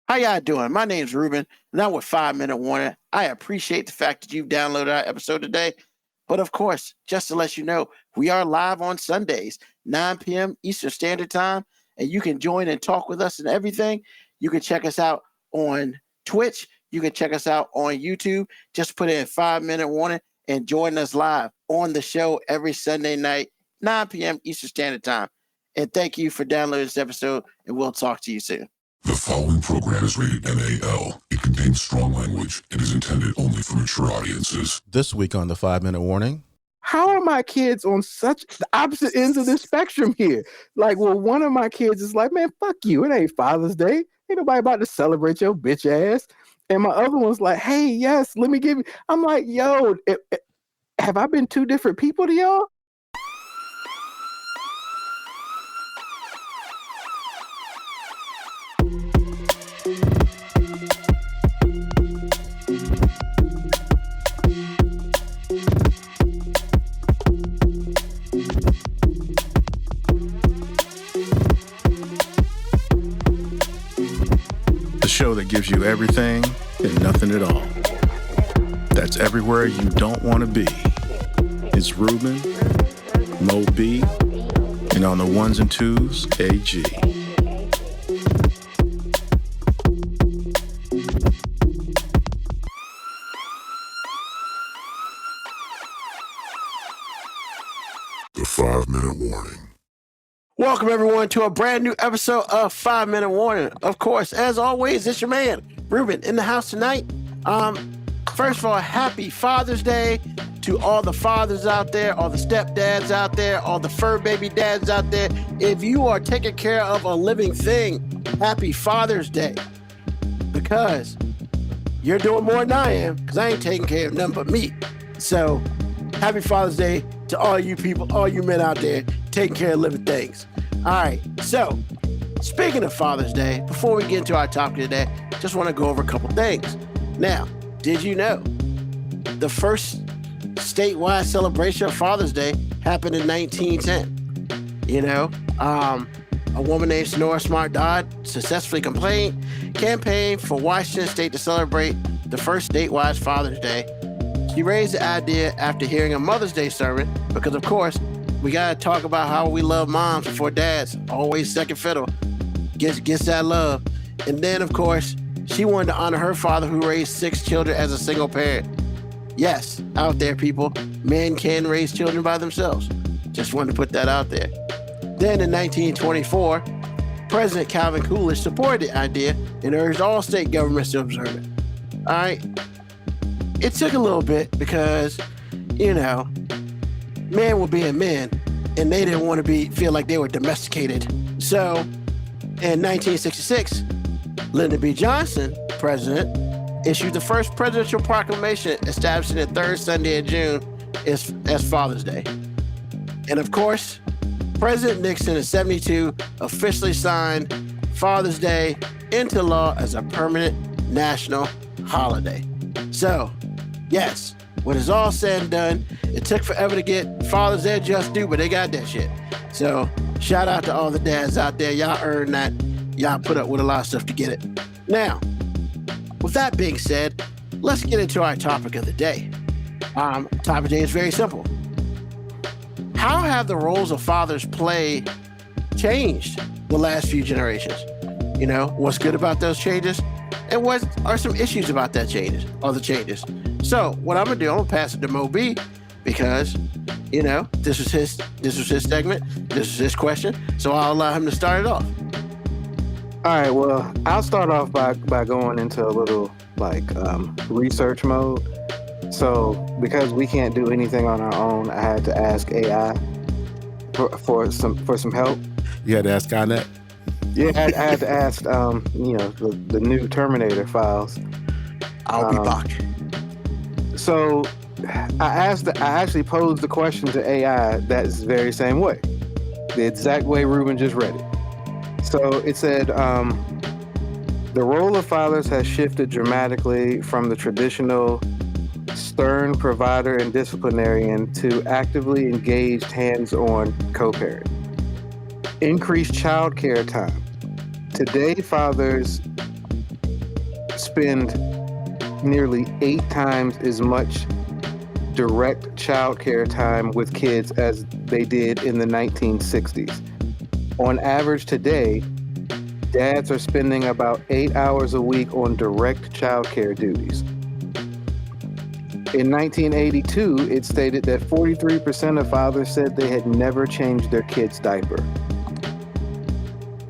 How y'all doing? My name's Ruben, and I'm with 5 Minute Warning. I appreciate the fact that you've downloaded our episode today. But of course, just to let you know, we are live on Sundays, 9 p.m. Eastern Standard Time, and you can join and talk with us and everything. You can check us out on Twitch. You can check us out on YouTube. Just put in 5 Minute Warning and join us live on the show every Sunday night, 9 p.m. Eastern Standard Time. And thank you for downloading this episode, and we'll talk to you soon. The following program is rated MAL. It contains strong language and is intended only for mature audiences. This week on the 5 Minute Warning. How are my kids on such the opposite ends of the spectrum here? Like, well, one of my kids is like, man, fuck you. It ain't Father's Day. Ain't nobody about to celebrate your bitch ass. And my other one's like, hey, yes, let me give you. I'm like, yo, have I been two different people to y'all? The show that gives you everything and nothing at all. That's everywhere you don't want to be. It's Ruben, Mo B, and on the ones and twos, AG. The 5-Minute Warning. Welcome, everyone, to a brand new episode of 5 Minute Warning. Of course, as always, it's your man, Ruben, in the house tonight. First of all, happy Father's Day to all the fathers out there, all the stepdads out there, all the fur baby dads out there. If you are taking care of a living thing, happy Father's Day. Because you're doing more than I am, because I ain't taking care of nothing but me. So, happy Father's Day to all you people, all you men out there taking care of living things. All right, so speaking of Father's Day, before we get into our topic today, just want to go over a couple things. Now, did you know the first statewide celebration of Father's Day happened in 1910? You know, a woman named Sonora Smart Dodd successfully campaigned for Washington State to celebrate the first statewide Father's Day. She raised the idea after hearing a Mother's Day sermon because, of course, we got to talk about how we love moms before dads. Always second fiddle. Gets that love. And then, of course, she wanted to honor her father who raised 6 children as a single parent. Yes, out there, people, men can raise children by themselves. Just wanted to put that out there. Then in 1924, President Calvin Coolidge supported the idea and urged all state governments to observe it. All right. It took a little bit because, you know, men were being men and they didn't want to feel like they were domesticated. So in 1966, Lyndon B. Johnson, president, issued the first presidential proclamation establishing the third Sunday of June as Father's Day. And of course, President Nixon in 1972 officially signed Father's Day into law as a permanent national holiday. So, yes, when it's all said and done, it took forever to get Father's Day just due, but they got that shit. So, shout out to all the dads out there. Y'all earned that. Y'all put up with a lot of stuff to get it. Now, with that being said, let's get into our topic of the day. Topic today is very simple. How have the roles of fathers changed the last few generations? You know, what's good about those changes? And what are some issues about the changes? So what I'm gonna do, I'm gonna pass it to Mo B because, you know, this was his segment, this was his question, so I'll allow him to start it off. All right, well, I'll start off by going into a little research mode. So because we can't do anything on our own, I had to ask AI for some help. You had to ask Skynet? Yeah, I had to ask the new Terminator files. I'll be back. So I actually posed the question to AI that's the very same way, the exact way Ruben just read it. So it said, the role of fathers has shifted dramatically from the traditional stern provider and disciplinarian to actively engaged hands-on co-parent. Increased child care time. Today, fathers spend nearly 8 times as much direct child care time with kids as they did in the 1960s. On average today, dads are spending about 8 hours a week on direct child care duties. In 1982, it stated that 43% of fathers said they had never changed their kid's diaper.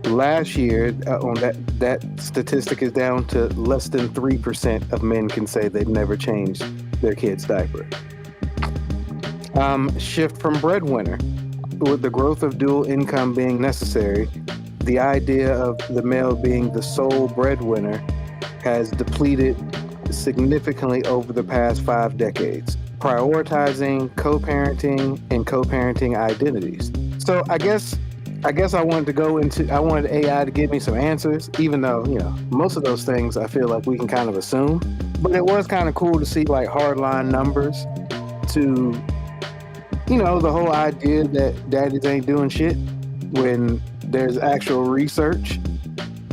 Last year, that statistic is down to less than 3% of men can say they've never changed their kid's diaper. Shift from breadwinner. With the growth of dual income being necessary, the idea of the male being the sole breadwinner has depleted significantly over the past 5 decades, prioritizing co-parenting and co-parenting identities. So I guess I wanted AI to give me some answers, even though, most of those things I feel like we can kind of assume. But it was kind of cool to see like hardline numbers to, the whole idea that daddies ain't doing shit when there's actual research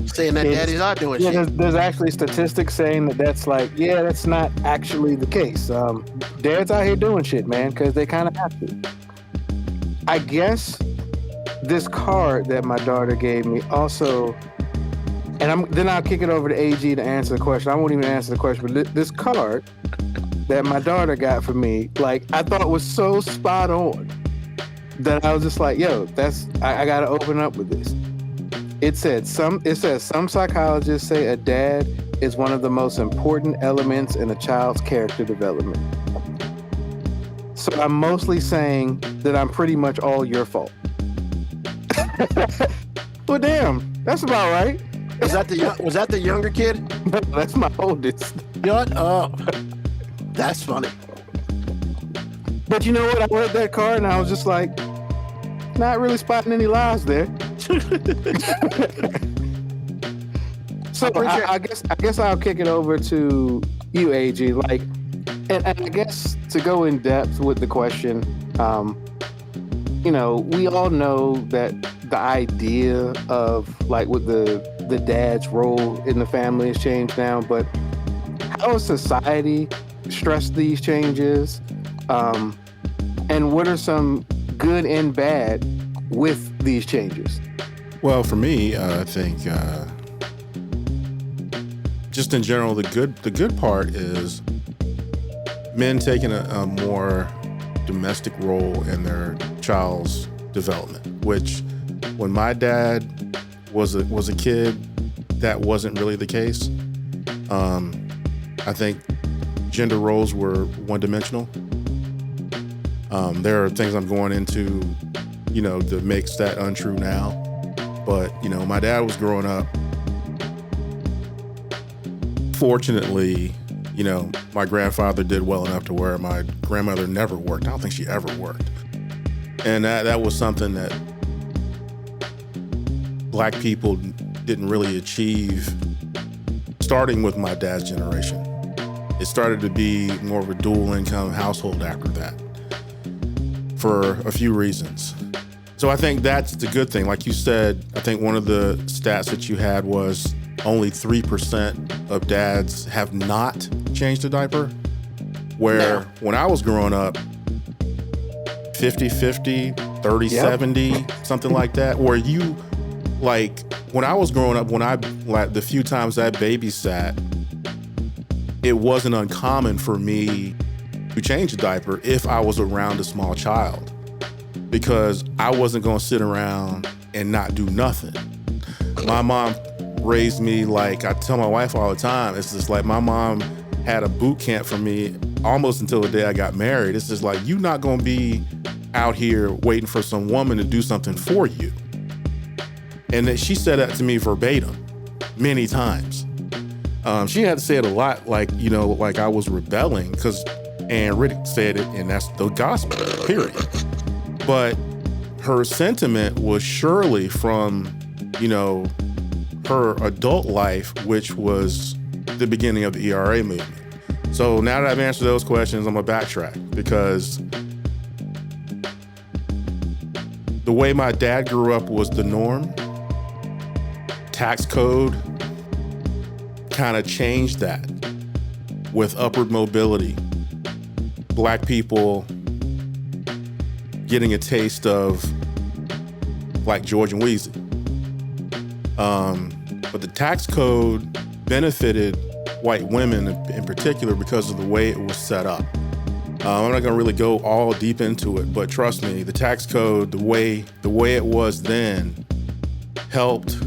saying that daddies are doing shit. There's actually statistics saying that's not actually the case. Dads out here doing shit, man, because they kind of have to. I guess this card that my daughter gave me also, and then I'll kick it over to AG to answer the question. I won't even answer the question, but this card that my daughter got for me, like, I thought was so spot on that I was just like, yo, I gotta open up with this. It says some psychologists say a dad is one of the most important elements in a child's character development. So I'm mostly saying that I'm pretty much all your fault. Well, damn, that's about right. Was that the younger kid? No, that's my oldest. That's funny. But you know what? I read that card and I was just like, not really spotting any lies there. So I guess I'll kick it over to you, AG. Like, and I guess to go in depth with the question, we all know that the idea of like what the dad's role in the family has changed now, but how has society stressed these changes? And what are some good and bad with these changes? Well, for me, I think just in general, the good part is men taking a more domestic role in their child's development, which when my dad was a kid, that wasn't really the case. I think gender roles were one-dimensional. There are things I'm going into, that makes that untrue now. But, my dad was growing up. Fortunately, my grandfather did well enough to where my grandmother never worked. I don't think she ever worked. And that was something that Black people didn't really achieve, starting with my dad's generation. It started to be more of a dual income household after that, for a few reasons. So I think that's the good thing. Like you said, I think one of the stats that you had was only 3% of dads have not changed a diaper, where when I was growing up, 50-50, 30-70, something like that, where you, like, when I was growing up, the few times I babysat, it wasn't uncommon for me to change a diaper if I was around a small child, because I wasn't going to sit around and not do nothing. My mom raised me like, I tell my wife all the time, it's just like my mom had a boot camp for me almost until the day I got married. It's just like, you're not going to be out here waiting for some woman to do something for you. And then she said that to me verbatim many times. She had to say it a lot, like I was rebelling, because Ann Riddick said it, and that's the gospel, period. But her sentiment was surely from, her adult life, which was the beginning of the ERA movement. So now that I've answered those questions, I'm gonna backtrack, because the way my dad grew up was the norm. Tax code, kind of changed that with upward mobility. Black people getting a taste of like George and Weezy. But the tax code benefited white women in particular because of the way it was set up. I'm not gonna really go all deep into it, but trust me, the tax code, the way it was then, helped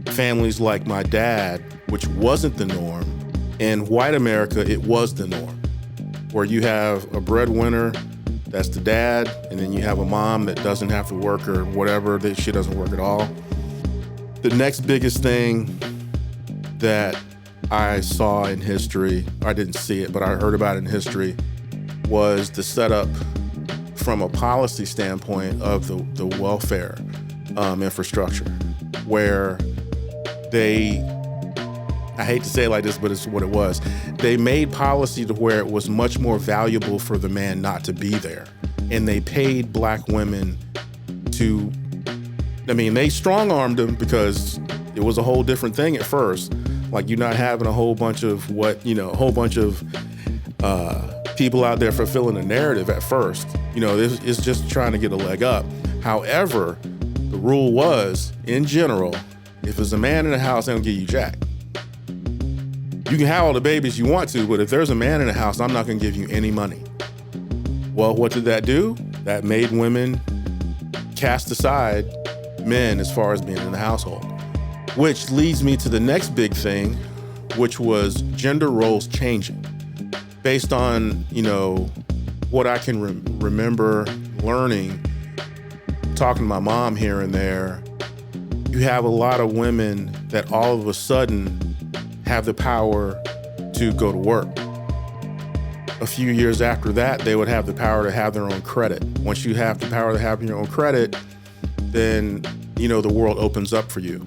families like my dad, which wasn't the norm. In white America, it was the norm, where you have a breadwinner, that's the dad, and then you have a mom that doesn't have to work or whatever, that she doesn't work at all. The next biggest thing that I saw in history, I didn't see it, but I heard about it in history, was the setup from a policy standpoint of the welfare infrastructure, where I hate to say it like this, but it's what it was. They made policy to where it was much more valuable for the man not to be there. And they paid black women they strong-armed them because it was a whole different thing at first. Like, you're not having a whole bunch of people out there fulfilling a narrative at first. It's just trying to get a leg up. However, the rule was, in general, if there's a man in the house, they don't give you jack. You can have all the babies you want to, but if there's a man in the house, I'm not going to give you any money. Well, what did that do? That made women cast aside men as far as being in the household. Which leads me to the next big thing, which was gender roles changing. Based on, what I can remember learning, talking to my mom here and there, you have a lot of women that all of a sudden have the power to go to work. A few years after that, they would have the power to have their own credit. Once you have the power to have your own credit, then, the world opens up for you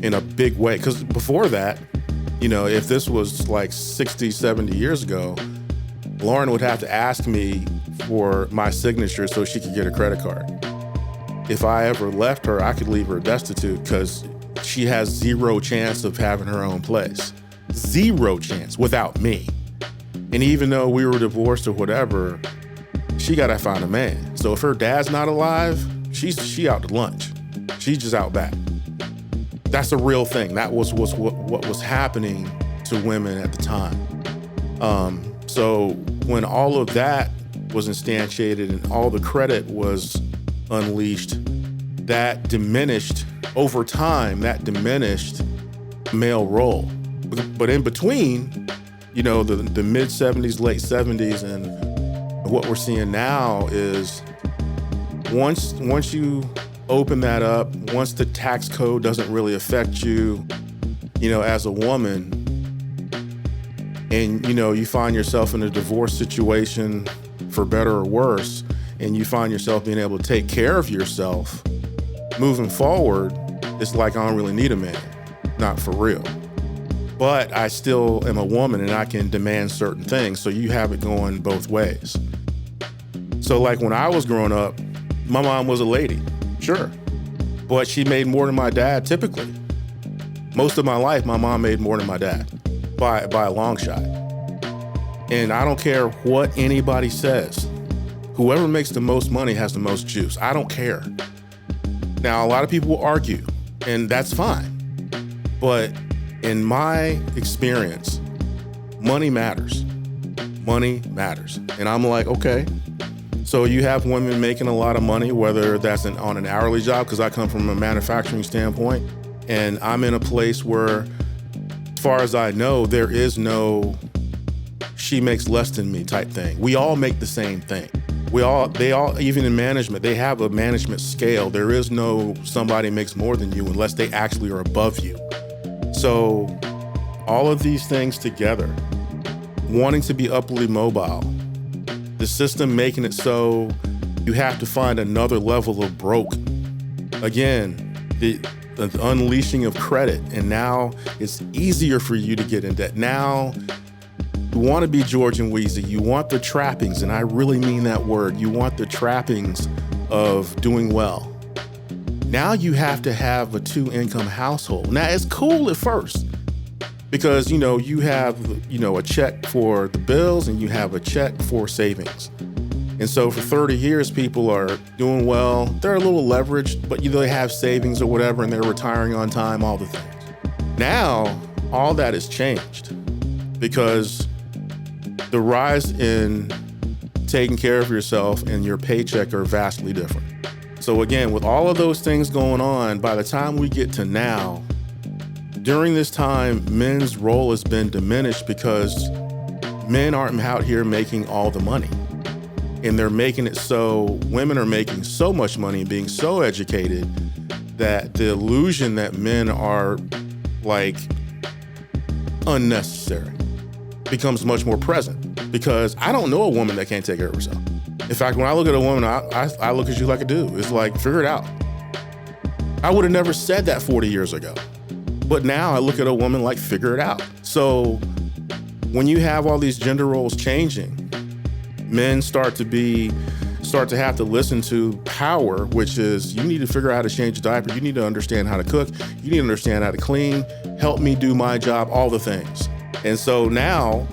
in a big way. Because before that, if this was like 60, 70 years ago, Lauren would have to ask me for my signature so she could get a credit card. If I ever left her, I could leave her destitute because she has zero chance of having her own place. Zero chance without me. And even though we were divorced or whatever, she gotta find a man. So if her dad's not alive, she out to lunch. She's just out back. That's a real thing. That was what was happening to women at the time. So when all of that was instantiated and all the credit was unleashed, that diminished over time, male role. But in between, the mid 70s, late 70s, and what we're seeing now is once you open that up, once the tax code doesn't really affect you, as a woman, and, you find yourself in a divorce situation, for better or worse, and you find yourself being able to take care of yourself, moving forward, it's like I don't really need a man. Not for real. But I still am a woman and I can demand certain things. So you have it going both ways. So like when I was growing up, my mom was a lady, sure. But she made more than my dad typically. Most of my life, my mom made more than my dad by a long shot. And I don't care what anybody says. Whoever makes the most money has the most juice. I don't care. Now, a lot of people will argue, and that's fine. But in my experience, money matters. Money matters. And I'm like, okay. So you have women making a lot of money, whether that's on an hourly job, because I come from a manufacturing standpoint, and I'm in a place where, as far as I know, there is no she makes less than me type thing. We all make the same thing. They all, even in management, they have a management scale. There is no somebody makes more than you unless they actually are above you. So all of these things together, wanting to be upwardly mobile, the system making it so you have to find another level of broke. Again, the unleashing of credit, and now it's easier for you to get in debt. Now you want to be George and Weezy. You want the trappings, and I really mean that word. You want the trappings of doing well. Now you have to have a 2-income household. Now it's cool at first. Because, you have, a check for the bills and you have a check for savings. And so for 30 years, people are doing well. They're a little leveraged, but they have savings or whatever, and they're retiring on time, all the things. Now, all that has changed because the rise in taking care of yourself and your paycheck are vastly different. So again, with all of those things going on, by the time we get to now, during this time, men's role has been diminished because men aren't out here making all the money. And they're making it so women are making so much money and being so educated that the illusion that men are like unnecessary becomes much more present. Because I don't know a woman that can't take care of herself. In fact, when I look at a woman, I look at you like a dude. It's like, figure it out. I would have never said that 40 years ago. But now I look at a woman like, figure it out. So when you have all these gender roles changing, men start to have to listen to power, which is you need to figure out how to change a diaper. You need to understand how to cook. You need to understand how to clean. Help me do my job, all the things. And so now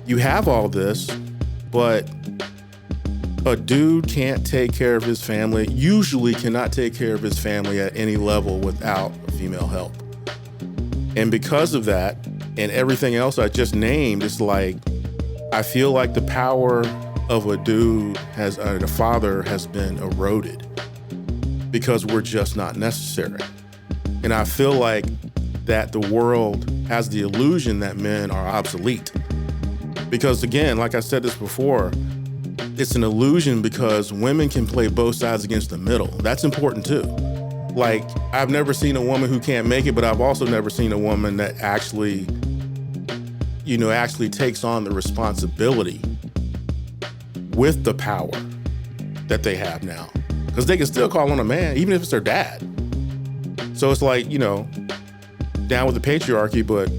you have all this, but a dude can't take care of his family, usually cannot take care of his family at any level without female help. And because of that, and everything else I just named, it's like, I feel like the power of a dude a father has been eroded because we're just not necessary. And I feel like that the world has the illusion that men are obsolete. Because again, like I said this before, it's an illusion because women can play both sides against the middle. That's important too. Like, I've never seen a woman who can't make it, but I've also never seen a woman that actually takes on the responsibility with the power that they have now. Because they can still call on a man, even if it's their dad. So it's like, down with the patriarchy, but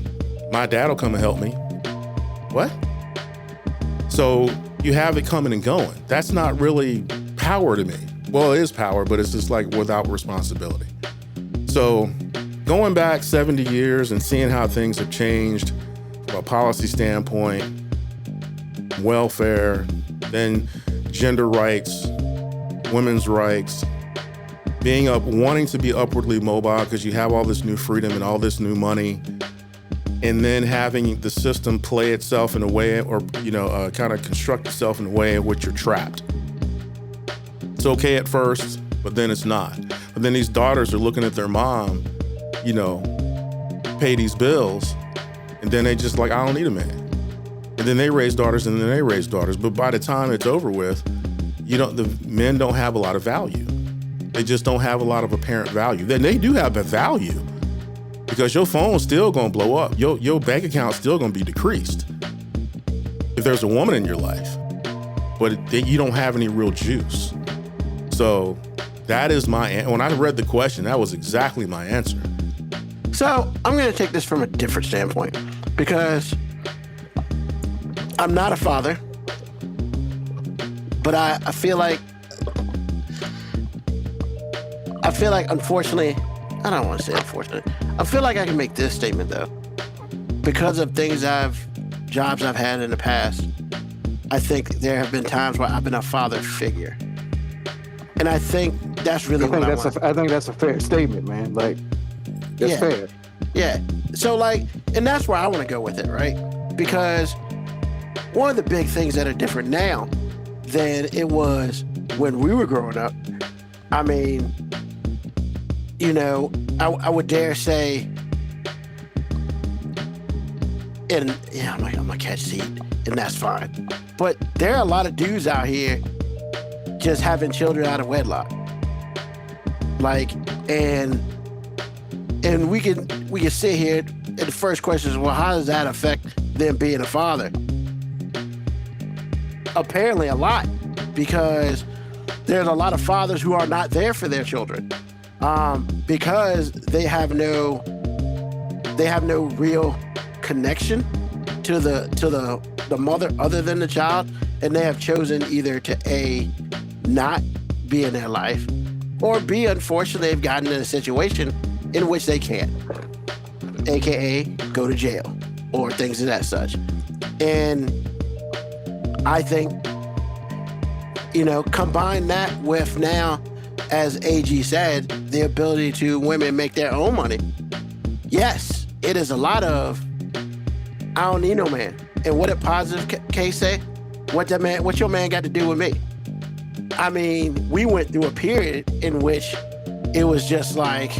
my dad will come and help me. What? So you have it coming and going. That's not really power to me. Well, it is power, but it's just like without responsibility. So going back 70 years and seeing how things have changed from a policy standpoint, welfare, then gender rights, women's rights, wanting to be upwardly mobile because you have all this new freedom and all this new money, and then having the system play itself in a way or, kind of construct itself in a way in which you're trapped. It's okay at first, but then it's not. But then these daughters are looking at their mom, pay these bills, and then they just like, I don't need a man. And then they raise daughters and then they raise daughters. But by the time it's over with, the men don't have a lot of value. They just don't have a lot of apparent value. Then they do have a value because your phone's still gonna blow up. Your bank account's still gonna be decreased if there's a woman in your life, but you don't have any real juice. So that is when I read the question, that was exactly my answer. So I'm going to take this from a different standpoint because I'm not a father, but I feel like unfortunately, I don't want to say unfortunately, I feel like I can make this statement though. Because of jobs I've had in the past, I think there have been times where I've been a father figure. And I think that's really what I want. I think that's a fair statement, man. Like, that's fair. Yeah. So and that's where I want to go with it, right? Because one of the big things that are different now than it was when we were growing up, I mean, I would dare say, and I'm gonna catch seat, and that's fine. But there are a lot of dudes out here just having children out of wedlock. And we can sit here, and the first question is, well, how does that affect them being a father? Apparently a lot, because there's a lot of fathers who are not there for their children, because they have no real connection to the mother other than the child, and they have chosen either to not be in their life, or B, unfortunately, they've gotten in a situation in which they can't. AKA go to jail or things of that such. And I think, combine that with now, as AG said, the ability to women make their own money. Yes, it is a lot of, I don't need no man. And what did Positive Case say? What your man got to do with me? I mean, we went through a period in which it was just like,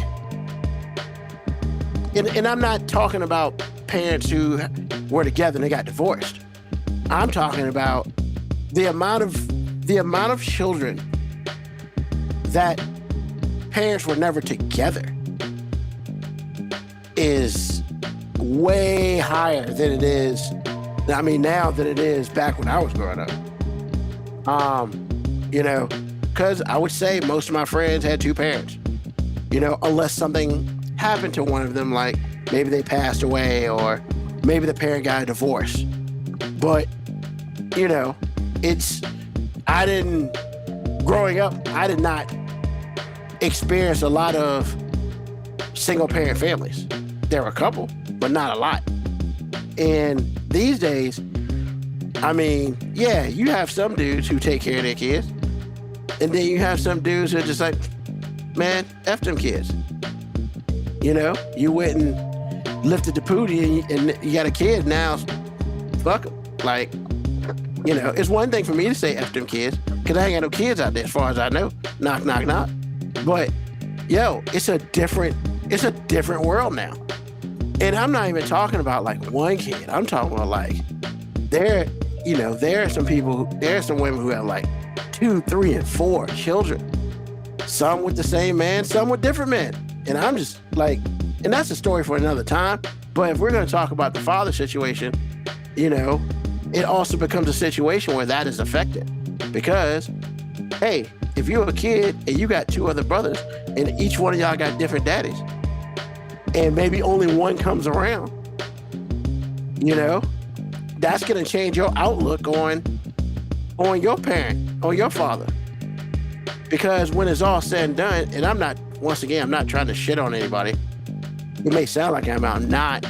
and I'm not talking about parents who were together and they got divorced. I'm talking about the amount of children that parents were never together is way higher than it is, now than it is back when I was growing up. Because I would say most of my friends had two parents, unless something happened to one of them, like maybe they passed away or maybe the parent got a divorce. But, growing up, I did not experience a lot of single parent families. There were a couple, but not a lot. And these days, you have some dudes who take care of their kids. And then you have some dudes who are just like, man, F them kids. You went and lifted the pootie and you got a kid now, fuck them. Like, it's one thing for me to say F them kids, because I ain't got no kids out there as far as I know. Knock, knock, knock. But, it's a different world now. And I'm not even talking about like one kid. I'm talking about like, there are some women who have like 2, 3, and 4 children. Some with the same man, some with different men. And I'm just like, and that's a story for another time. But if we're going to talk about the father situation, it also becomes a situation where that is affected. Because, hey, if you're a kid and you got 2 other brothers and each one of y'all got different daddies, and maybe only one comes around, that's going to change your outlook on your parent, on your father. Because when it's all said and done, and I'm not trying to shit on anybody. It may sound like I'm not,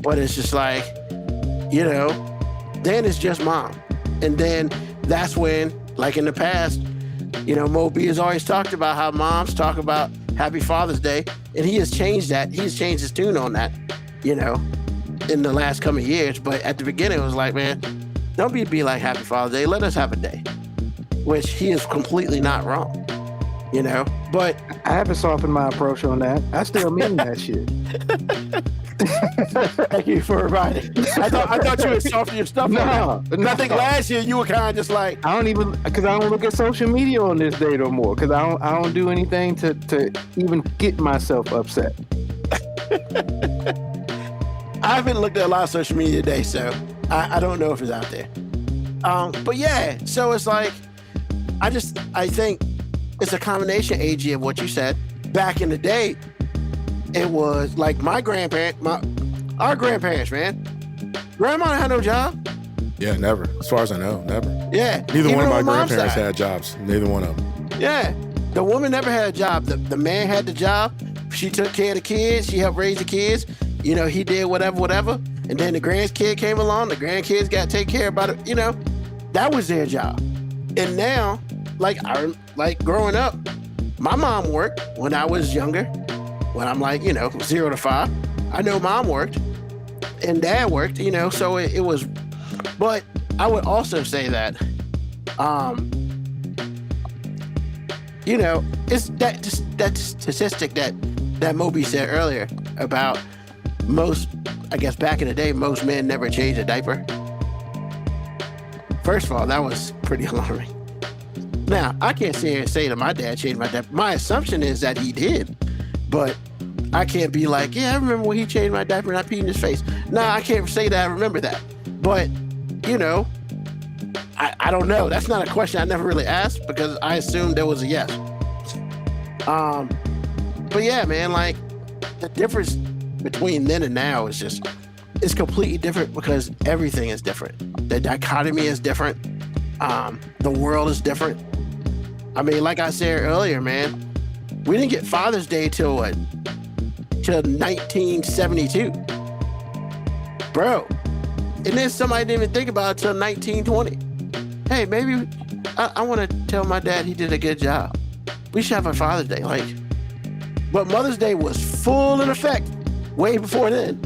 but it's just like, then it's just mom. And then that's when, like in the past, Moby has always talked about how moms talk about Happy Father's Day, and he has changed that. He's changed his tune on that, in the last coming years. But at the beginning, it was like, man, don't be like Happy Father's Day. Let us have a day, which he is completely not wrong, But I haven't softened my approach on that. I still mean that shit. Thank you for reminding. I thought you had softened your stuff. No. I think last year you were kind of just like, I don't look at social media on this day no more, because I don't do anything to even get myself upset. I haven't looked at a lot of social media today, so I don't know if it's out there. But yeah, so it's like, I think it's a combination, AG, of what you said. Back in the day, it was like our grandparents, man. Grandma had no job. Yeah, never. As far as I know, never. Yeah. Neither one of my mom's grandparents side had jobs. Neither one of them. Yeah. The woman never had a job. The man had the job. She took care of the kids. She helped raise the kids. He did whatever. And then the grandkid came along. The grandkids got to take care about it. That was their job. And now, like growing up, my mom worked when I was younger. When I'm like, 0 to 5, I know mom worked and dad worked, so it was, but I would also say that, it's that statistic that Moby said earlier about most, I guess back in the day, most men never changed a diaper. First of all, that was pretty alarming. Now, I can't say that my dad changed my diaper. My assumption is that he did. But I can't be like, yeah, I remember when he changed my diaper and I peed in his face. Nah, I can't say that I remember that. But, I don't know. That's not a question I never really asked because I assumed there was a yes. But yeah, man, like the difference between then and now is it's completely different because everything is different. The dichotomy is different. The world is different. Like I said earlier, man, we didn't get Father's Day till what? to 1972. Bro. And then somebody didn't even think about it until 1920. Hey, maybe I want to tell my dad he did a good job. We should have a Father's Day. Like, but Mother's Day was full in effect way before then.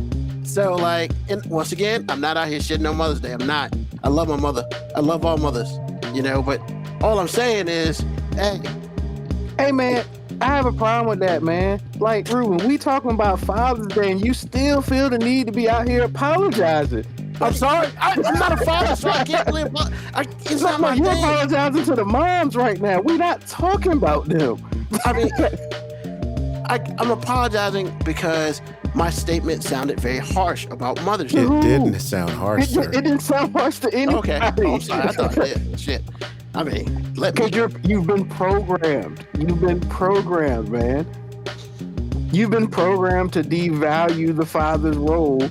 So, like, and once again, I'm not out here shitting on Mother's Day. I'm not. I love my mother. I love all mothers, you know, but all I'm saying is, hey, man, I have a problem with that, man. Like, Ruben, we talking about Father's Day and you still feel the need to be out here apologizing. I'm sorry. I'm not a father, so I can't live. It's not my you're thing. apologizing to the moms right now. We're not talking about them. I mean, I'm apologizing because my statement sounded very harsh about Mother's Day. It didn't sound harsh, sir. It didn't sound harsh to anybody. Okay. Oh, I'm sorry. I thought it did. Shit. I mean, because you've been programmed. You've been programmed, man. You've been programmed to devalue the father's role.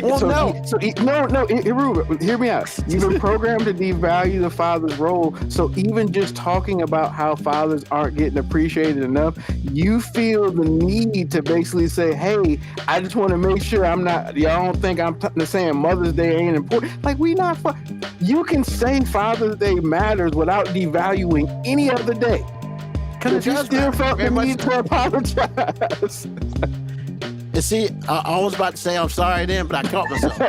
Well, Ruben, hear me out. You've been programmed to devalue the father's role. So even just talking about how fathers aren't getting appreciated enough, you feel the need to basically say, "Hey, I just want to make sure I'm not. Y'all don't think I'm saying Mother's Day ain't important." Like we not. You can say Father's Day matters without devaluing any other day. Because you still felt the need to apologize. And see, I was about to say I'm sorry then, but I caught myself.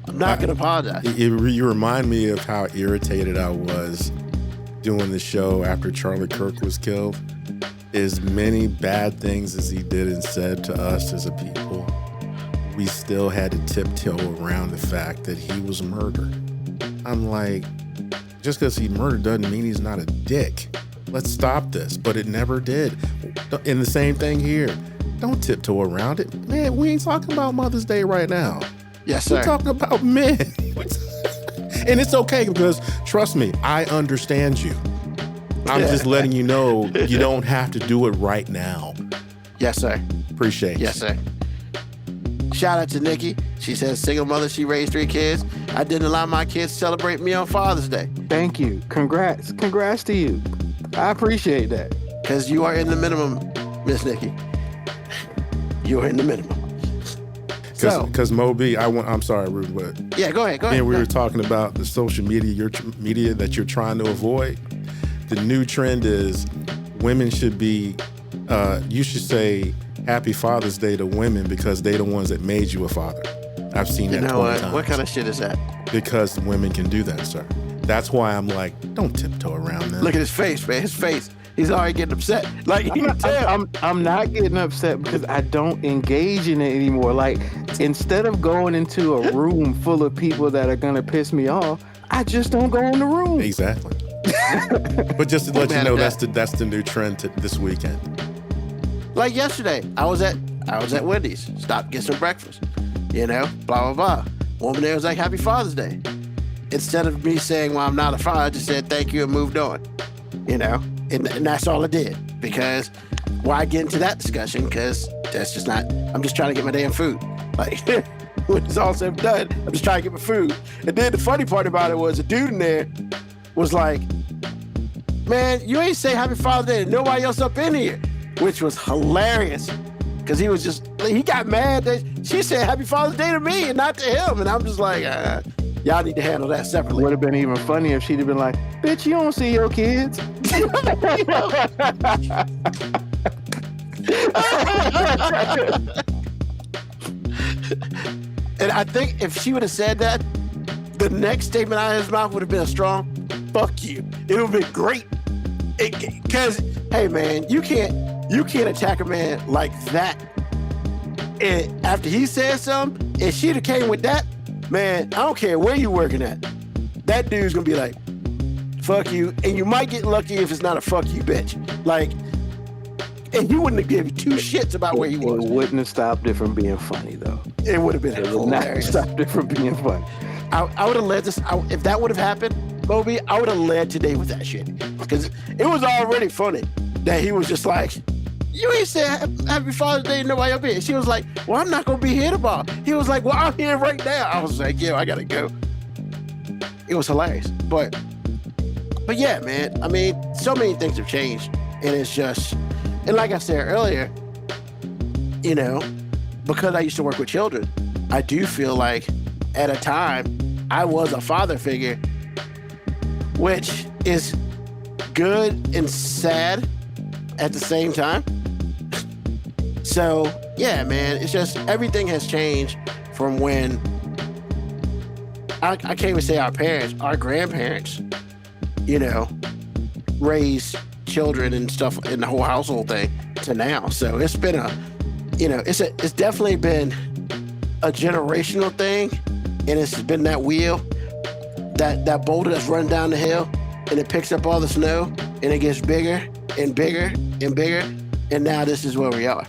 I'm not going to apologize. You remind me of how irritated I was doing the show after Charlie Kirk was killed. As many bad things as he did and said to us as a people, we still had to tiptoe around the fact that he was murdered. I'm like, just because he murdered doesn't mean he's not a dick. Let's stop this. But it never did. And the same thing here. Don't tiptoe around it. Man, we ain't talking about Mother's Day right now. Yes, sir. We're talking about men. And it's okay because, trust me, I understand you. I'm just letting you know you don't have to do it right now. Yes, sir. Appreciate it. Yes, sir. Shout out to Nikki. She says, single mother, she raised 3 kids. I didn't allow my kids to celebrate me on Father's Day. Thank you. Congrats. Congrats to you. I appreciate that. Because you are in the minimum, Miss Nikki. You're in the minimum. Because Moby, I'm sorry, Ruben, but yeah, go ahead. And we were talking about the social media that you're trying to avoid. The new trend is women should be. You should say Happy Father's Day to women because they're the ones that made you a father. I've seen that 20 times. What kind of shit is that? Because women can do that, sir. That's why I'm like, don't tiptoe around that. Look at his face, man. His face. He's already getting upset. Like you can tell. I'm not getting upset because I don't engage in it anymore. Like instead of going into a room full of people that are gonna piss me off, I just don't go in the room. Exactly. But just to let you know, that's the new trend this weekend. Like yesterday, I was at Wendy's. Stopped to get some breakfast. You know, blah blah blah. Woman there was like, "Happy Father's Day." Instead of me saying, "Well, I'm not a father," I just said thank you and moved on. You know. And that's all I did, because why get into that discussion? Because that's just not, I'm just trying to get my damn food. Like, when it's all said and done, I'm just trying to get my food. And then the funny part about it was a dude in there was like, man, you ain't say Happy Father's Day to nobody else up in here, which was hilarious. Because he was just, he got mad that she said Happy Father's Day to me and not to him. And I'm just like, y'all need to handle that separately. Would have been even funnier if she'd have been like, bitch, you don't see your kids. And I think if she would have said that, the next statement out of his mouth would have been a strong fuck you. It would have been great. Because, hey man, you can't attack a man like that. And after he said something, if she'd have came with that, man, I don't care where you working at. That dude's gonna be like, fuck you. And you might get lucky if it's not a fuck you bitch. Like, and he wouldn't have given 2 shits about where he was. It wouldn't have stopped it from being funny, though. It would have been hilarious. It would not have stopped it from being funny. I would have led this, if that would have happened, Moby, I would have led today with that shit. Because it was already funny that he was just like, you ain't said Happy Father's Day to nobody up here. She was like, well, I'm not going to be here tomorrow. He was like, well, I'm here right now. I was like, yo, I got to go. It was hilarious. But yeah, man, I mean, so many things have changed. And it's just, and like I said earlier, you know, because I used to work with children, I do feel like at a time I was a father figure, which is good and sad at the same time. So yeah, man, it's just everything has changed from when I can't even say our parents, our grandparents, you know, raised children and stuff in the whole household thing to now. So it's been it's definitely been a generational thing, and it's been that wheel, that boulder that's running down the hill, and it picks up all the snow, and it gets bigger and bigger and bigger, and now this is where we are,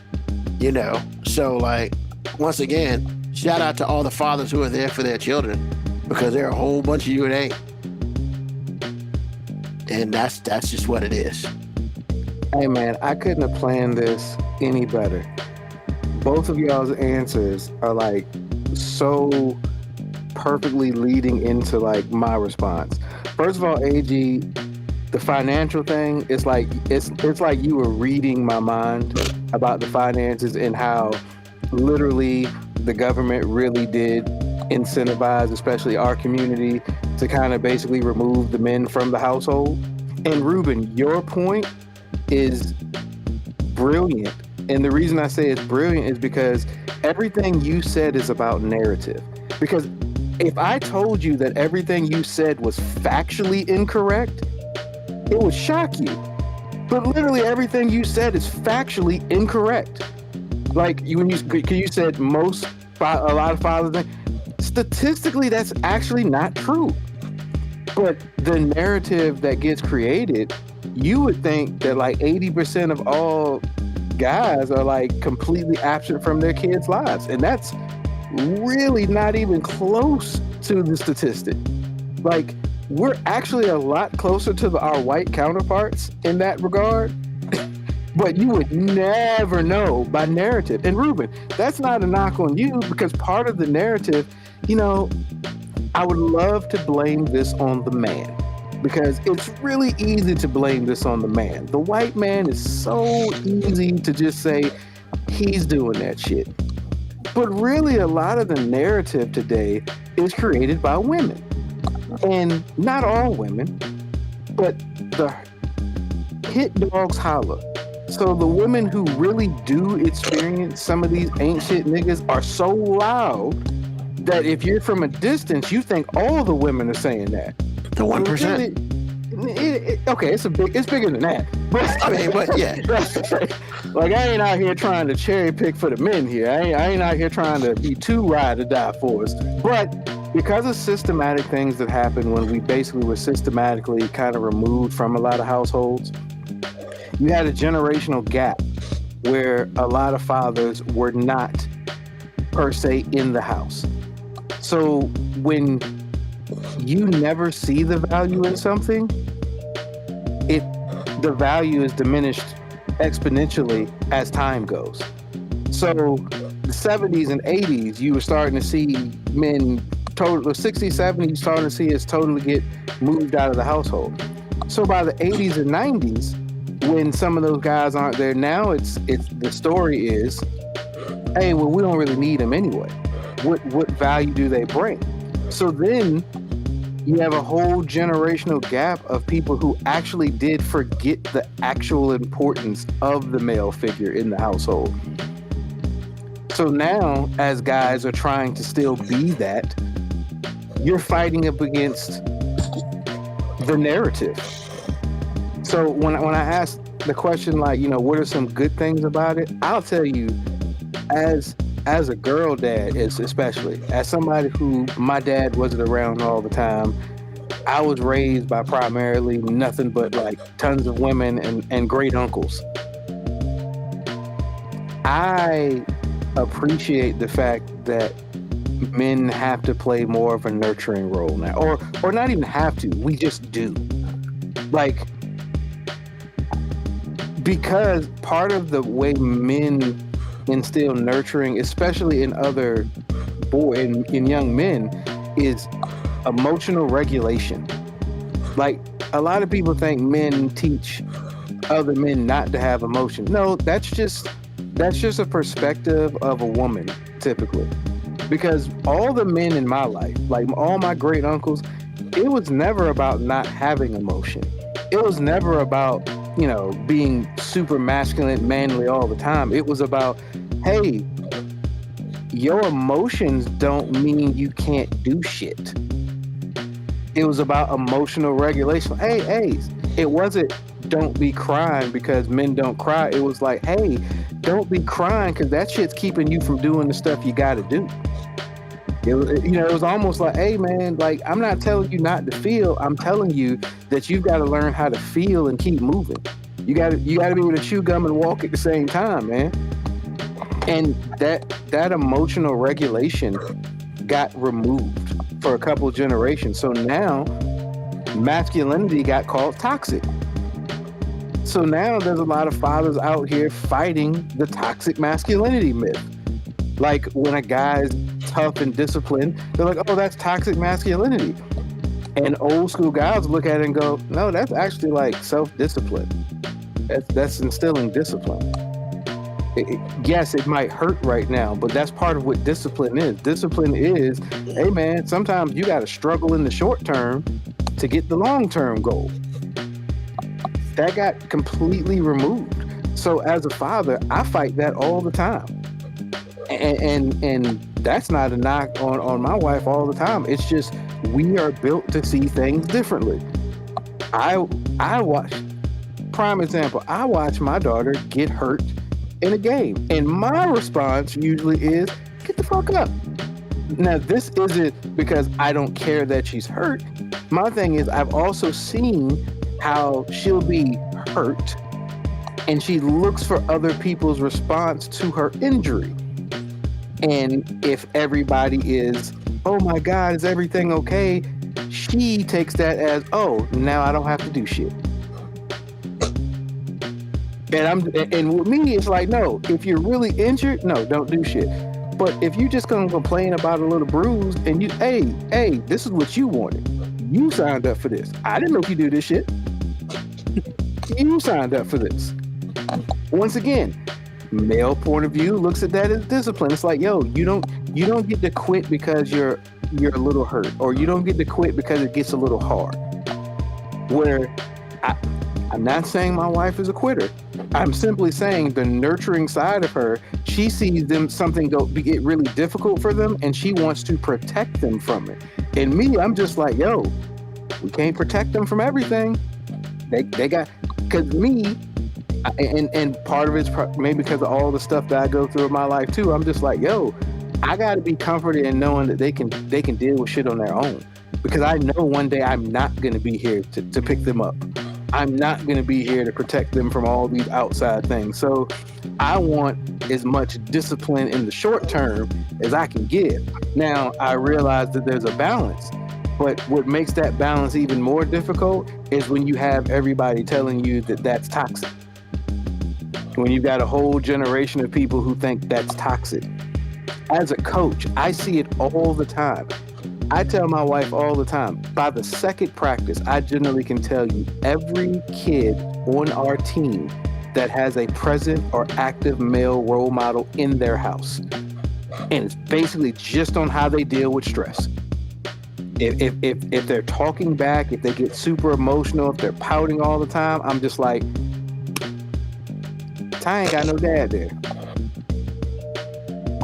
you know. So like, once again, shout out to all the fathers who are there for their children, because there are a whole bunch of you that ain't. And that's just what it is. Hey man, I couldn't have planned this any better. Both of y'all's answers are like so perfectly leading into like my response. First of all, AG, the financial thing, it's like you were reading my mind about the finances and how literally the government really did incentivize, especially our community, to kind of basically remove the men from the household. And Ruben, your point is brilliant. And the reason I say it's brilliant is because everything you said is about narrative. Because if I told you that everything you said was factually incorrect, it would shock you. But literally everything you said is factually incorrect. Like you said a lot of fathers, statistically that's actually not true. But the narrative that gets created, you would think that like 80% of all guys are like completely absent from their kids' lives. And that's really not even close to the statistic. Like, we're actually a lot closer to our white counterparts in that regard. But you would never know by narrative. And Ruben, that's not a knock on you, because part of the narrative, you know, I would love to blame this on the man, because it's really easy to blame this on the man. The white man is so easy to just say he's doing that shit. But really, a lot of the narrative today is created by women. And not all women, but the hit dogs holler. So the women who really do experience some of these ain't shit niggas are so loud that if you're from a distance, you think all the women are saying that. The 1%. Okay, it's bigger than that. But, I mean, but yeah. Like, I ain't out here trying to cherry pick for the men here. I ain't out here trying to be too ride or die for us. But because of systematic things that happened when we basically were systematically kind of removed from a lot of households, you had a generational gap where a lot of fathers were not per se in the house. So when you never see the value in something, the value is diminished exponentially as time goes. So the 70s and 80s, you were starting to see men, the 60s, 70s, you starting to see us totally get moved out of the household. So by the 80s and 90s, when some of those guys aren't there now, it's the story is, hey, well, we don't really need them anyway. What value do they bring? So then you have a whole generational gap of people who actually did forget the actual importance of the male figure in the household. So now, as guys are trying to still be that, you're fighting up against the narrative. So when I ask the question, like, you know, what are some good things about it? I'll tell you, as a girl dad, especially as somebody who my dad wasn't around all the time, I was raised by primarily nothing but like tons of women and great uncles. I appreciate the fact that men have to play more of a nurturing role now, or not even have to, we just do. Like, because part of the way men instill nurturing, especially in in young men, is emotional regulation. Like, a lot of people think men teach other men not to have emotion. No, that's just That's just a perspective of a woman, typically. Because all the men in my life, like all my great uncles, it was never about not having emotion. It was never about, being super masculine, manly all the time. It was about, hey, your emotions don't mean you can't do shit. It was about emotional regulation. Hey, it wasn't don't be crying because men don't cry. It was like, hey, don't be crying because that shit's keeping you from doing the stuff you got to do. It was almost like, hey man, like I'm not telling you not to feel. I'm telling you that you've got to learn how to feel and keep moving. You got to be able to chew gum and walk at the same time, man. And that emotional regulation got removed for a couple of generations. So now masculinity got called toxic. So now there's a lot of fathers out here fighting the toxic masculinity myth. Like when a guy's tough and disciplined, they're like, oh, that's toxic masculinity. And old school guys look at it and go, no, that's actually like self-discipline. That's instilling discipline. Yes, it might hurt right now, but that's part of what discipline is. Discipline is, hey man, sometimes you got to struggle in the short term to get the long-term goal. That got completely removed. So as a father, I fight that all the time. And that's not a knock on my wife all the time. It's just we are built to see things differently. I watch, prime example, I watch my daughter get hurt in a game. And my response usually is, get the fuck up. Now, this isn't because I don't care that she's hurt. My thing is I've also seen how she'll be hurt and she looks for other people's response to her injury. And if everybody is, oh my God, is everything okay? She takes that as, oh, now I don't have to do shit. And with me, it's like, no, if you're really injured, no, don't do shit. But if you're just gonna complain about a little bruise and you, hey, this is what you wanted. You signed up for this. I didn't know you do this shit. You signed up for this. Once again, male point of view looks at that as discipline. It's like, yo, you don't get to quit because you're a little hurt, or you don't get to quit because it gets a little hard. Where I'm not saying my wife is a quitter. I'm simply saying the nurturing side of her, she sees something get really difficult for them and she wants to protect them from it. And me, I'm just like, yo, we can't protect them from everything. They got, because me, and part of it's maybe because of all the stuff that I go through in my life too. I'm just like, yo, I got to be comforted in knowing that they can deal with shit on their own, because I know one day I'm not going to be here to pick them up. I'm not going to be here to protect them from all these outside things. So I want as much discipline in the short term as I can give. Now, I realize that there's a balance, but what makes that balance even more difficult is when you have everybody telling you that that's toxic. When you've got a whole generation of people who think that's toxic. As a coach, I see it all the time. I tell my wife all the time, by the second practice, I generally can tell you every kid on our team that has a present or active male role model in their house. And it's basically just on how they deal with stress. If they're talking back, if they get super emotional, if they're pouting all the time, I'm just like, Ty ain't got no dad there.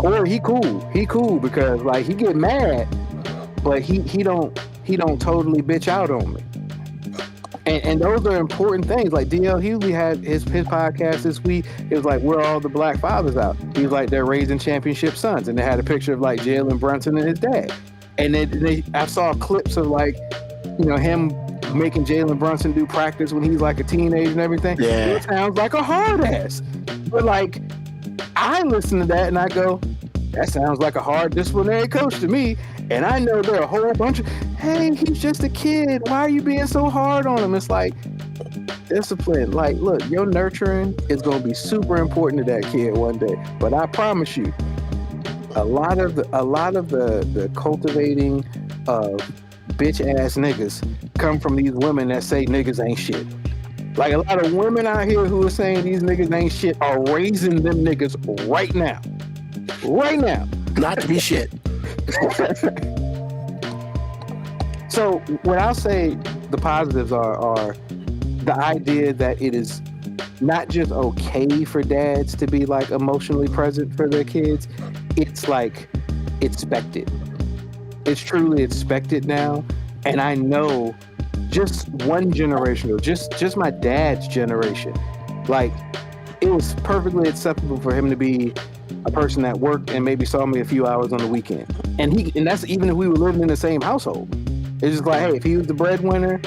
Or he cool because like he get mad, but he don't totally bitch out on me. And those are important things. Like D.L. Hughley had his podcast this week. It was like, where are all the black fathers out? He was like, they're raising championship sons. And they had a picture of like Jalen Brunson and his dad. And I saw clips of like, him making Jalen Brunson do practice when he's like a teenager and everything. Yeah. It sounds like a hard ass. But like, I listen to that and I go, that sounds like a hard disciplinary coach to me. And I know there are a whole bunch of, hey, he's just a kid. Why are you being so hard on him? It's like, discipline. Like, look, your nurturing is going to be super important to that kid one day. But I promise you, a lot of the cultivating of bitch ass niggas come from these women that say niggas ain't shit. Like a lot of women out here who are saying these niggas ain't shit are raising them niggas right now. Right now. Not to be shit. So what I'll say the positives are the idea that it is not just okay for dads to be like emotionally present for their kids. It's like expected. It's truly expected now. And I know just one generation, or just my dad's generation, like it was perfectly acceptable for him to be a person that worked and maybe saw me a few hours on the weekend. And that's even if we were living in the same household. It's just like, hey, if he was the breadwinner,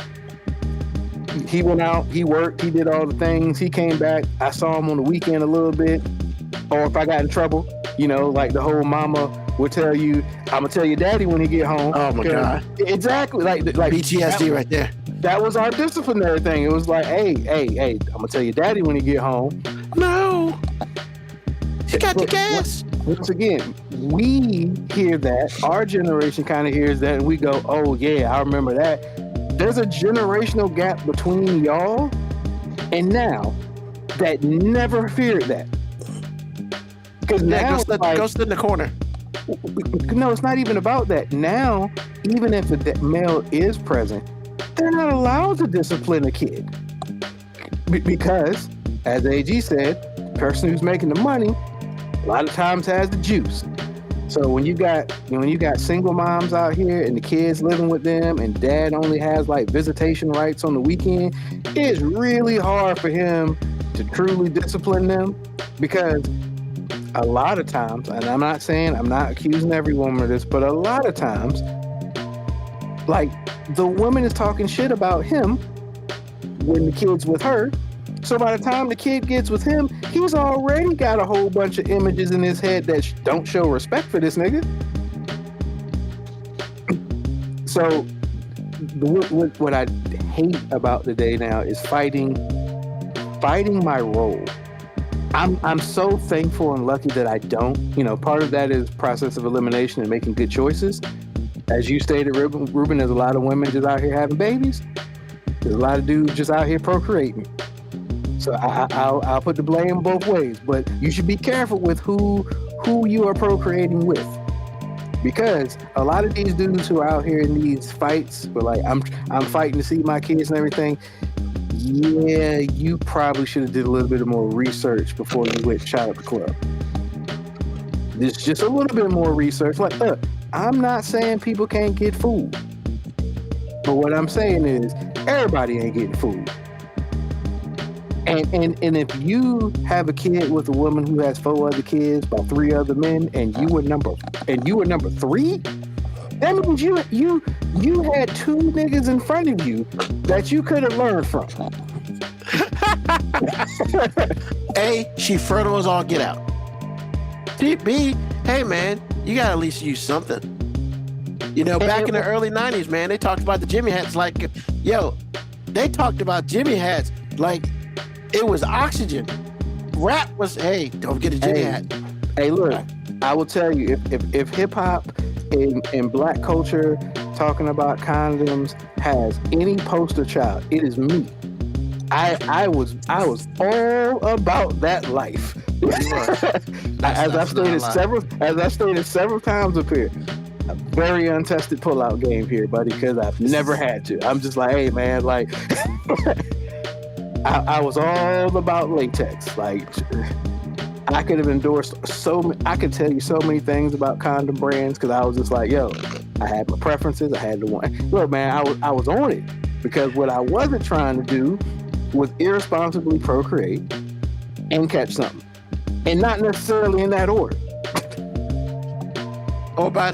he went out, he worked, he did all the things, he came back, I saw him on the weekend a little bit. Or if I got in trouble, you know, like the whole mama would tell you, I'm gonna tell your daddy when he get home. Oh my God. Exactly. Like PTSD right there. That was our disciplinary thing. It was like, hey, I'm gonna tell your daddy when he get home. No. You got the gas. Once again, we hear that, our generation kind of hears that, and we go, oh yeah, I remember that. There's a generational gap between y'all and now that never feared that. Because now go sit in the corner. No, it's not even about that. Now, even if the male is present, they're not allowed to discipline a kid. Because, as AG said, the person who's making the money a lot of times has the juice. So when you got single moms out here and the kids living with them and dad only has like visitation rights on the weekend, it's really hard for him to truly discipline them, because a lot of times, and I'm not accusing every woman of this, but a lot of times, like the woman is talking shit about him when the kid's with her. So by the time the kid gets with him, he's already got a whole bunch of images in his head that don't show respect for this nigga. So what I hate about the day now is fighting my role. I'm so thankful and lucky that I don't. You know, part of that is process of elimination and making good choices. As you stated, Ruben, there's a lot of women just out here having babies. There's a lot of dudes just out here procreating. So I'll put the blame both ways, but you should be careful with who you are procreating with, because a lot of these dudes who are out here in these fights, but like I'm fighting to see my kids and everything. Yeah, you probably should have did a little bit more research before you went shot at the club. There's just a little bit more research. Like, look, I'm not saying people can't get food, but what I'm saying is everybody ain't getting food. And if you have a kid with a woman who has 4 other kids by 3 other men, and you were number 3, that means you had 2 niggas in front of you that you could have learned from. A, she fertile as all get out. B, hey man, you gotta at least use something. You know, back in the early 90s, man, they talked about the Jimmy hats like, yo, they talked about Jimmy hats like it was oxygen. Rap was, hey, don't forget a Jimmy hat. Hey, look, I will tell you, if hip hop and black culture talking about condoms has any poster child, it is me. I was all about that life. As I stated several times up here. A very untested pullout game here, buddy, because I've never had to. I'm just like, hey man, like I was all about latex. Like I could have endorsed I could tell you so many things about condom brands, because I was just like, yo, I had my preferences. I had the one. Look, man, I was on it, because what I wasn't trying to do was irresponsibly procreate and catch something, and not necessarily in that order. Or by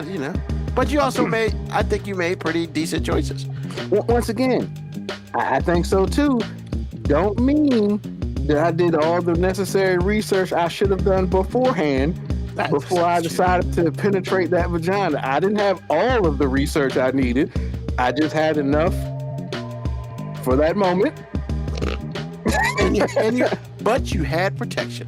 you know, but you also I think you made pretty decent choices. Once again, I think so too. Don't mean that I did all the necessary research I should have done beforehand before I decided to penetrate that vagina. I didn't have all of the research I needed. I just had enough for that moment. But you had protection.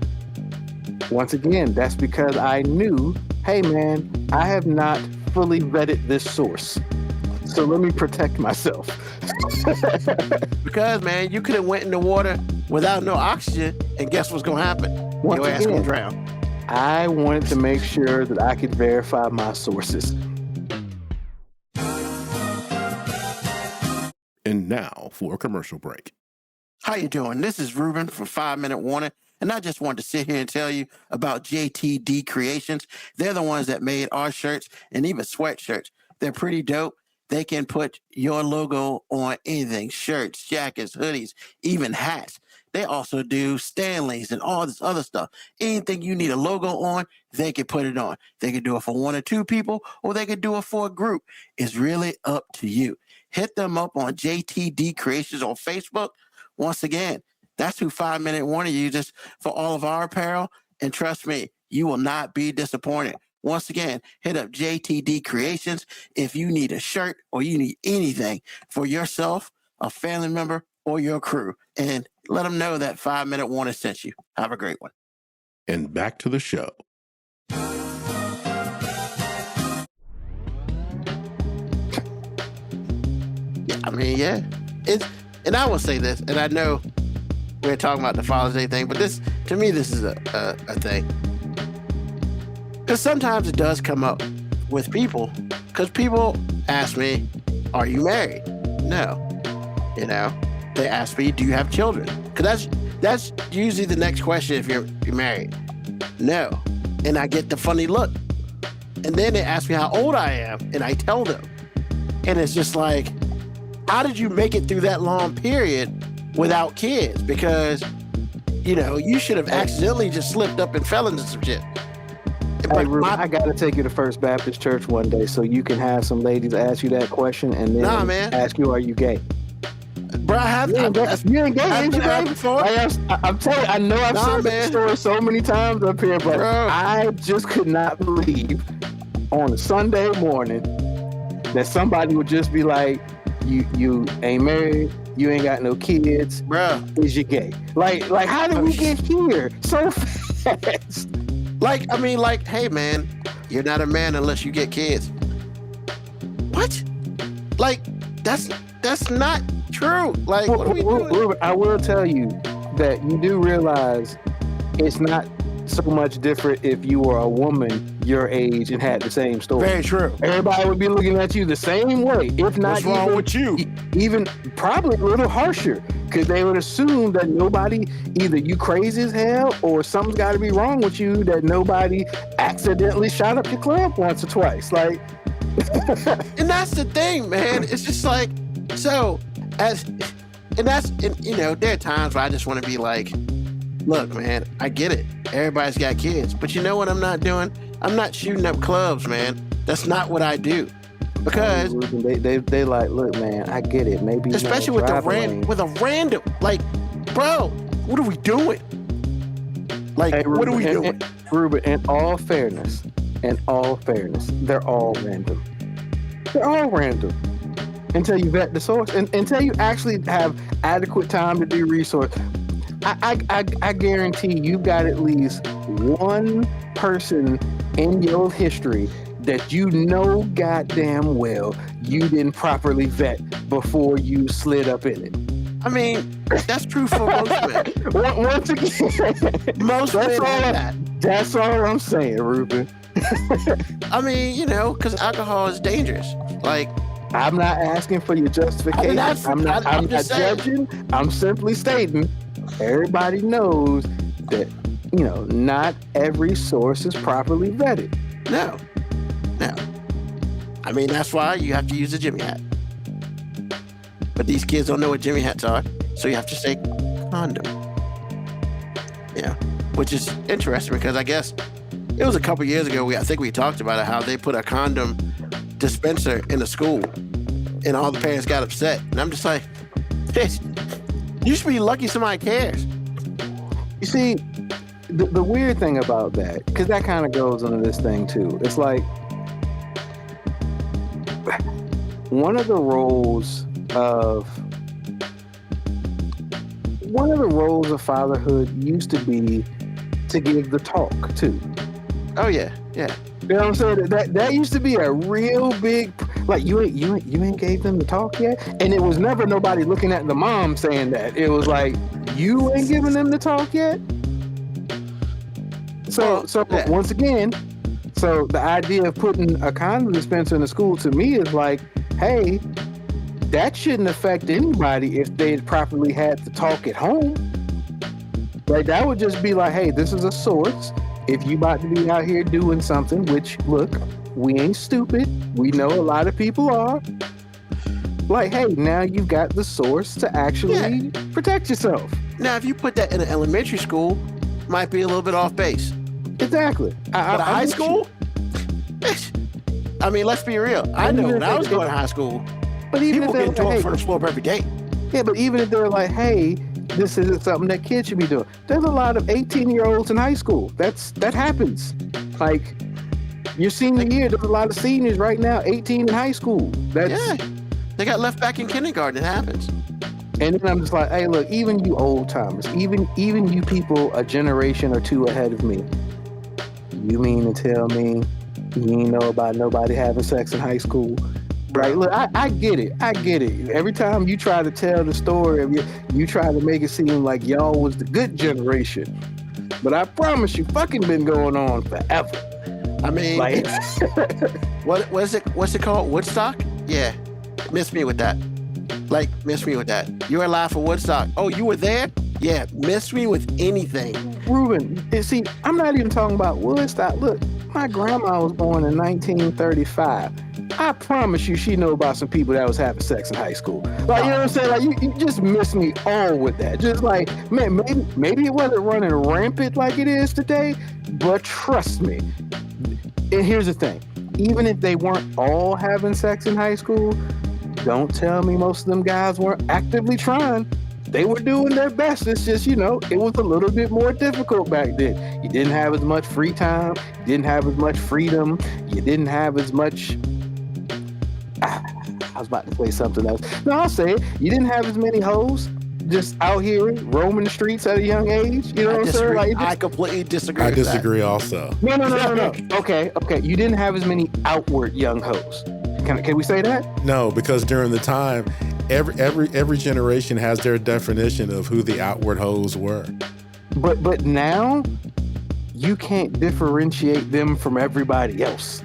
Once again, that's because I knew, hey man, I have not fully vetted this source, so let me protect myself. Because, man, you could have went in the water without no oxygen, and guess what's gonna happen? Once Your ass gonna again, drown. I wanted to make sure that I could verify my sources. And now for a commercial break. How you doing? This is Ruben from 5 Minute Warning, and I just wanted to sit here and tell you about JTD Creations. They're the ones that made our shirts and even sweatshirts. They're pretty dope. They can put your logo on anything, shirts, jackets, hoodies, even hats. They also do Stanleys and all this other stuff. Anything you need a logo on, they can put it on. They can do it for 1 or 2 people, or they can do it for a group. It's really up to you. Hit them up on JTD Creations on Facebook. Once again, that's who 5 Minute Warning uses for all of our apparel. And trust me, you will not be disappointed. Once again, hit up JTD Creations if you need a shirt or you need anything for yourself, a family member, or your crew. And let them know that 5 Minute Warning sent you. Have a great one. And back to the show. Yeah. And I will say this, and I know we're talking about the Father's Day thing, but this, to me, this is a thing. Because sometimes it does come up with people, because people ask me, are you married? No. They ask me, do you have children? Because that's usually the next question if you're married. No. And I get the funny look. And then they ask me how old I am, and I tell them. And it's just like, how did you make it through that long period without kids? Because, you should have accidentally just slipped up and fell into some shit. Hey, Ruben, I got to take you to First Baptist Church one day so you can have some ladies ask you that question and then ask you, are you gay? Bro, I have. You ain't gay, ain't you, baby? I'm telling you, I know I've said this story so many times up here, but I just could not believe on a Sunday morning that somebody would just be like, you ain't married, you ain't got no kids, bro. Is you gay? Like how did we get here so fast? Hey man, you're not a man unless you get kids. What? That's not true. What are we doing? I will tell you that you do realize it's not so much different if you were a woman your age and had the same story. Very true. Everybody would be looking at you the same way, if not. What's wrong with you? Even probably a little harsher, because they would assume that nobody, either you crazy as hell or something's got to be wrong with you, that nobody accidentally shot up your club once or twice. And that's the thing, man. It's just like, there are times where I just want to be like, look, man, I get it. Everybody's got kids. But you know what I'm not doing? I'm not shooting up clubs, man. That's not what I do. Because they like, look, man, I get it. Maybe especially with a random, bro, what are we doing? Hey, Ruben, what are we doing? Ruben, in all fairness, they're all random. They're all random. Until you vet the source, and until you actually have adequate time to do research. I guarantee you've got at least one person in your history that goddamn well you didn't properly vet before you slid up in it. That's true for most men. Once again, most men. That's all I'm saying, Ruben. Because alcohol is dangerous. I'm not asking for your justification. I'm not judging. I'm simply stating everybody knows that, not every source is properly vetted. No. That's why you have to use a Jimmy hat. But these kids don't know what Jimmy hats are, so you have to say condom. Yeah, which is interesting because I guess it was a couple years ago. I think we talked about it, how they put a condom dispenser in a school and all the parents got upset. And I'm just like, hey, you should be lucky somebody cares. You see, the weird thing about that, because that kind of goes into this thing too. It's like one of the roles of fatherhood used to be to give the talk too. Oh yeah. You know what I'm saying? That used to be a real big. Like you ain't gave them the talk yet, and it was never nobody looking at the mom saying that. It was like, you ain't giving them the talk yet. So once again, so the idea of putting a condom dispenser in the school to me is like, hey, that shouldn't affect anybody if they properly had the talk at home. Like, that would just be like, hey, this is a source. If you about to be out here doing something, which, look, we ain't stupid. We know a lot of people are. Like, hey, now you've got the source to actually protect yourself. Now, if you put that in an elementary school, might be a little bit off base. Exactly. But a high school? I mean, let's be real. I know when I was going to high school, but even people if getting thrown for the floor every day. Yeah, but even if they're like, hey, this isn't something that kids should be doing. There's a lot of 18-year-olds in high school. That happens. Like, your senior year, there's a lot of seniors right now, 18 in high school. They got left back in kindergarten. It happens. And then I'm just like, hey, look, even you old timers, even you people a generation or two ahead of me, you mean to tell me you ain't know about nobody having sex in high school? Right? Look, I get it. Every time you try to tell the story of you try to make it seem like y'all was the good generation. But I promise you, fucking been going on forever. I mean, like, what's it called? Woodstock? Yeah. Miss me with that. Like, miss me with that. You were alive for Woodstock. Oh, you were there? Yeah, miss me with anything. Ruben, see, I'm not even talking about Woodstock. Look, my grandma was born in 1935. I promise you, she know about some people that was having sex in high school. Like, you know what I'm saying? Like, you just miss me all with that. Just like, man, maybe it wasn't running rampant like it is today, but trust me. And here's the thing. Even if they weren't all having sex in high school, don't tell me most of them guys weren't actively trying. They were doing their best. It's just, it was a little bit more difficult back then. You didn't have as much free time. You didn't have as much freedom. You didn't have as much... I was about to say something else. No, I'll say it. You didn't have as many hoes just out here roaming the streets at a young age. You know what I'm saying? Like, I completely disagree. I disagree also. No. Okay. You didn't have as many outward young hoes. Can we say that? No, because during the time, every generation has their definition of who the outward hoes were. But now you can't differentiate them from everybody else.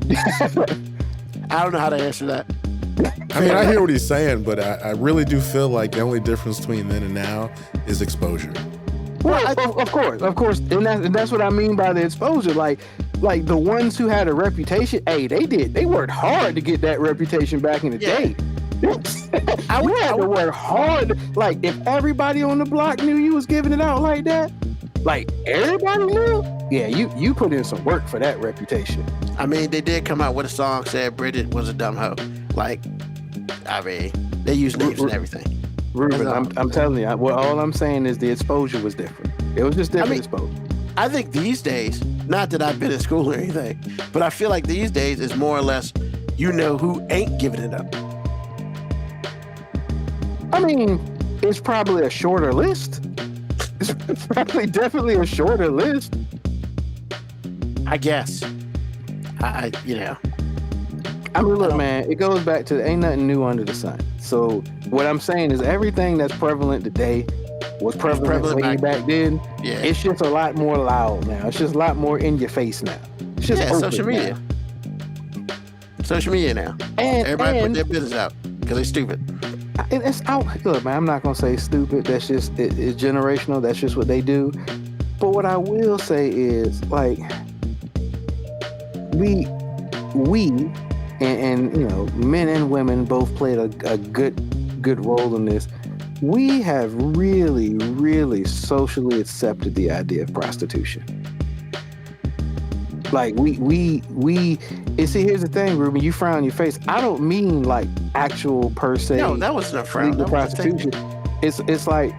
I don't know how to answer that. I mean, I hear what he's saying, but I really do feel like the only difference between then and now is exposure. Well, of course, and that's what I mean by the exposure. Like the ones who had a reputation, hey, they worked hard to get that reputation back in the day. I would have to work hard. Like, if everybody on the block knew you was giving it out like that, like everybody knew, yeah, you put in some work for that reputation. I mean, they did come out with a song said Bridget was a dumb hoe. Like, I mean, they use names and everything. Ruben, I'm telling you, all I'm saying is the exposure was different. It was just different exposure. I think these days, not that I've been in school or anything, but I feel like these days is more or less, who ain't giving it up. I mean, it's probably a shorter list. It's probably definitely a shorter list. I guess. I mean, look, man, it goes back to ain't nothing new under the sun. So what I'm saying is everything that's prevalent today was prevalent way back then. Yeah. It's just a lot more loud now. It's just a lot more in your face now. It's just social media. Now. Social media now. And everybody put their business out because they're stupid. And it's out. Look, man, I'm not gonna say stupid. That's just it's generational. That's just what they do. But what I will say is, like, we and men and women both played a good role in this. We have really, really socially accepted the idea of prostitution. Like, we and see, here's the thing, Ruben, you frown your face. I don't mean like actual per se. No, that wasn't a frown. Legal prostitution. It's like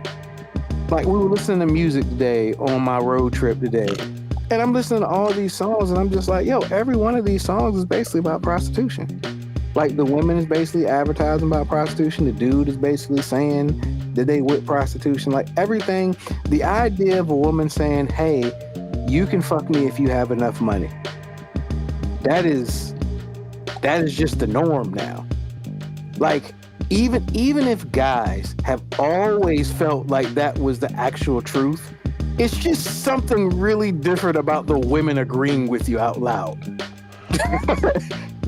we were listening to music today on my road trip today. And I'm listening to all these songs and I'm just like, yo, every one of these songs is basically about prostitution. Like, the woman is basically advertising about prostitution. The dude is basically saying that they with prostitution. Like, everything, the idea of a woman saying, hey, you can fuck me if you have enough money. that is just the norm now. Like, even if guys have always felt like that was the actual truth, it's just something really different about the women agreeing with you out loud.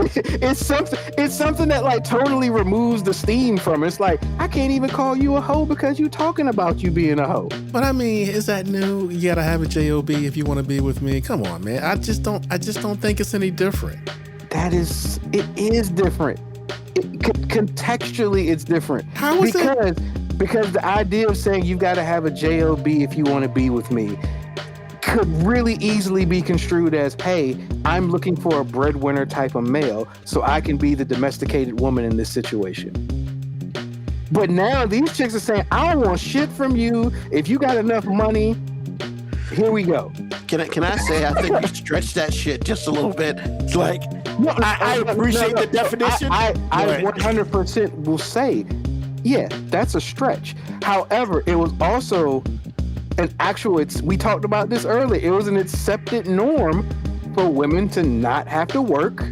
It's something that like totally removes the steam from it. It's like, I can't even call you a hoe because you talking about you being a hoe. But I mean, is that new? You gotta have a job if you want to be with me. Come on, man. I just don't think it's any different. It is different. Contextually, it's different. How is it? Because the idea of saying you've got to have a job if you want to be with me could really easily be construed as, hey, I'm looking for a breadwinner type of male so I can be the domesticated woman in this situation. But now these chicks are saying, I don't want shit from you. If you got enough money, here we go. Can I say, I think you stretched that shit just a little bit. It's like, I appreciate the definition. I 100% will say, yeah, that's a stretch. However, it was also an actual, we talked about this earlier, it was an accepted norm for women to not have to work,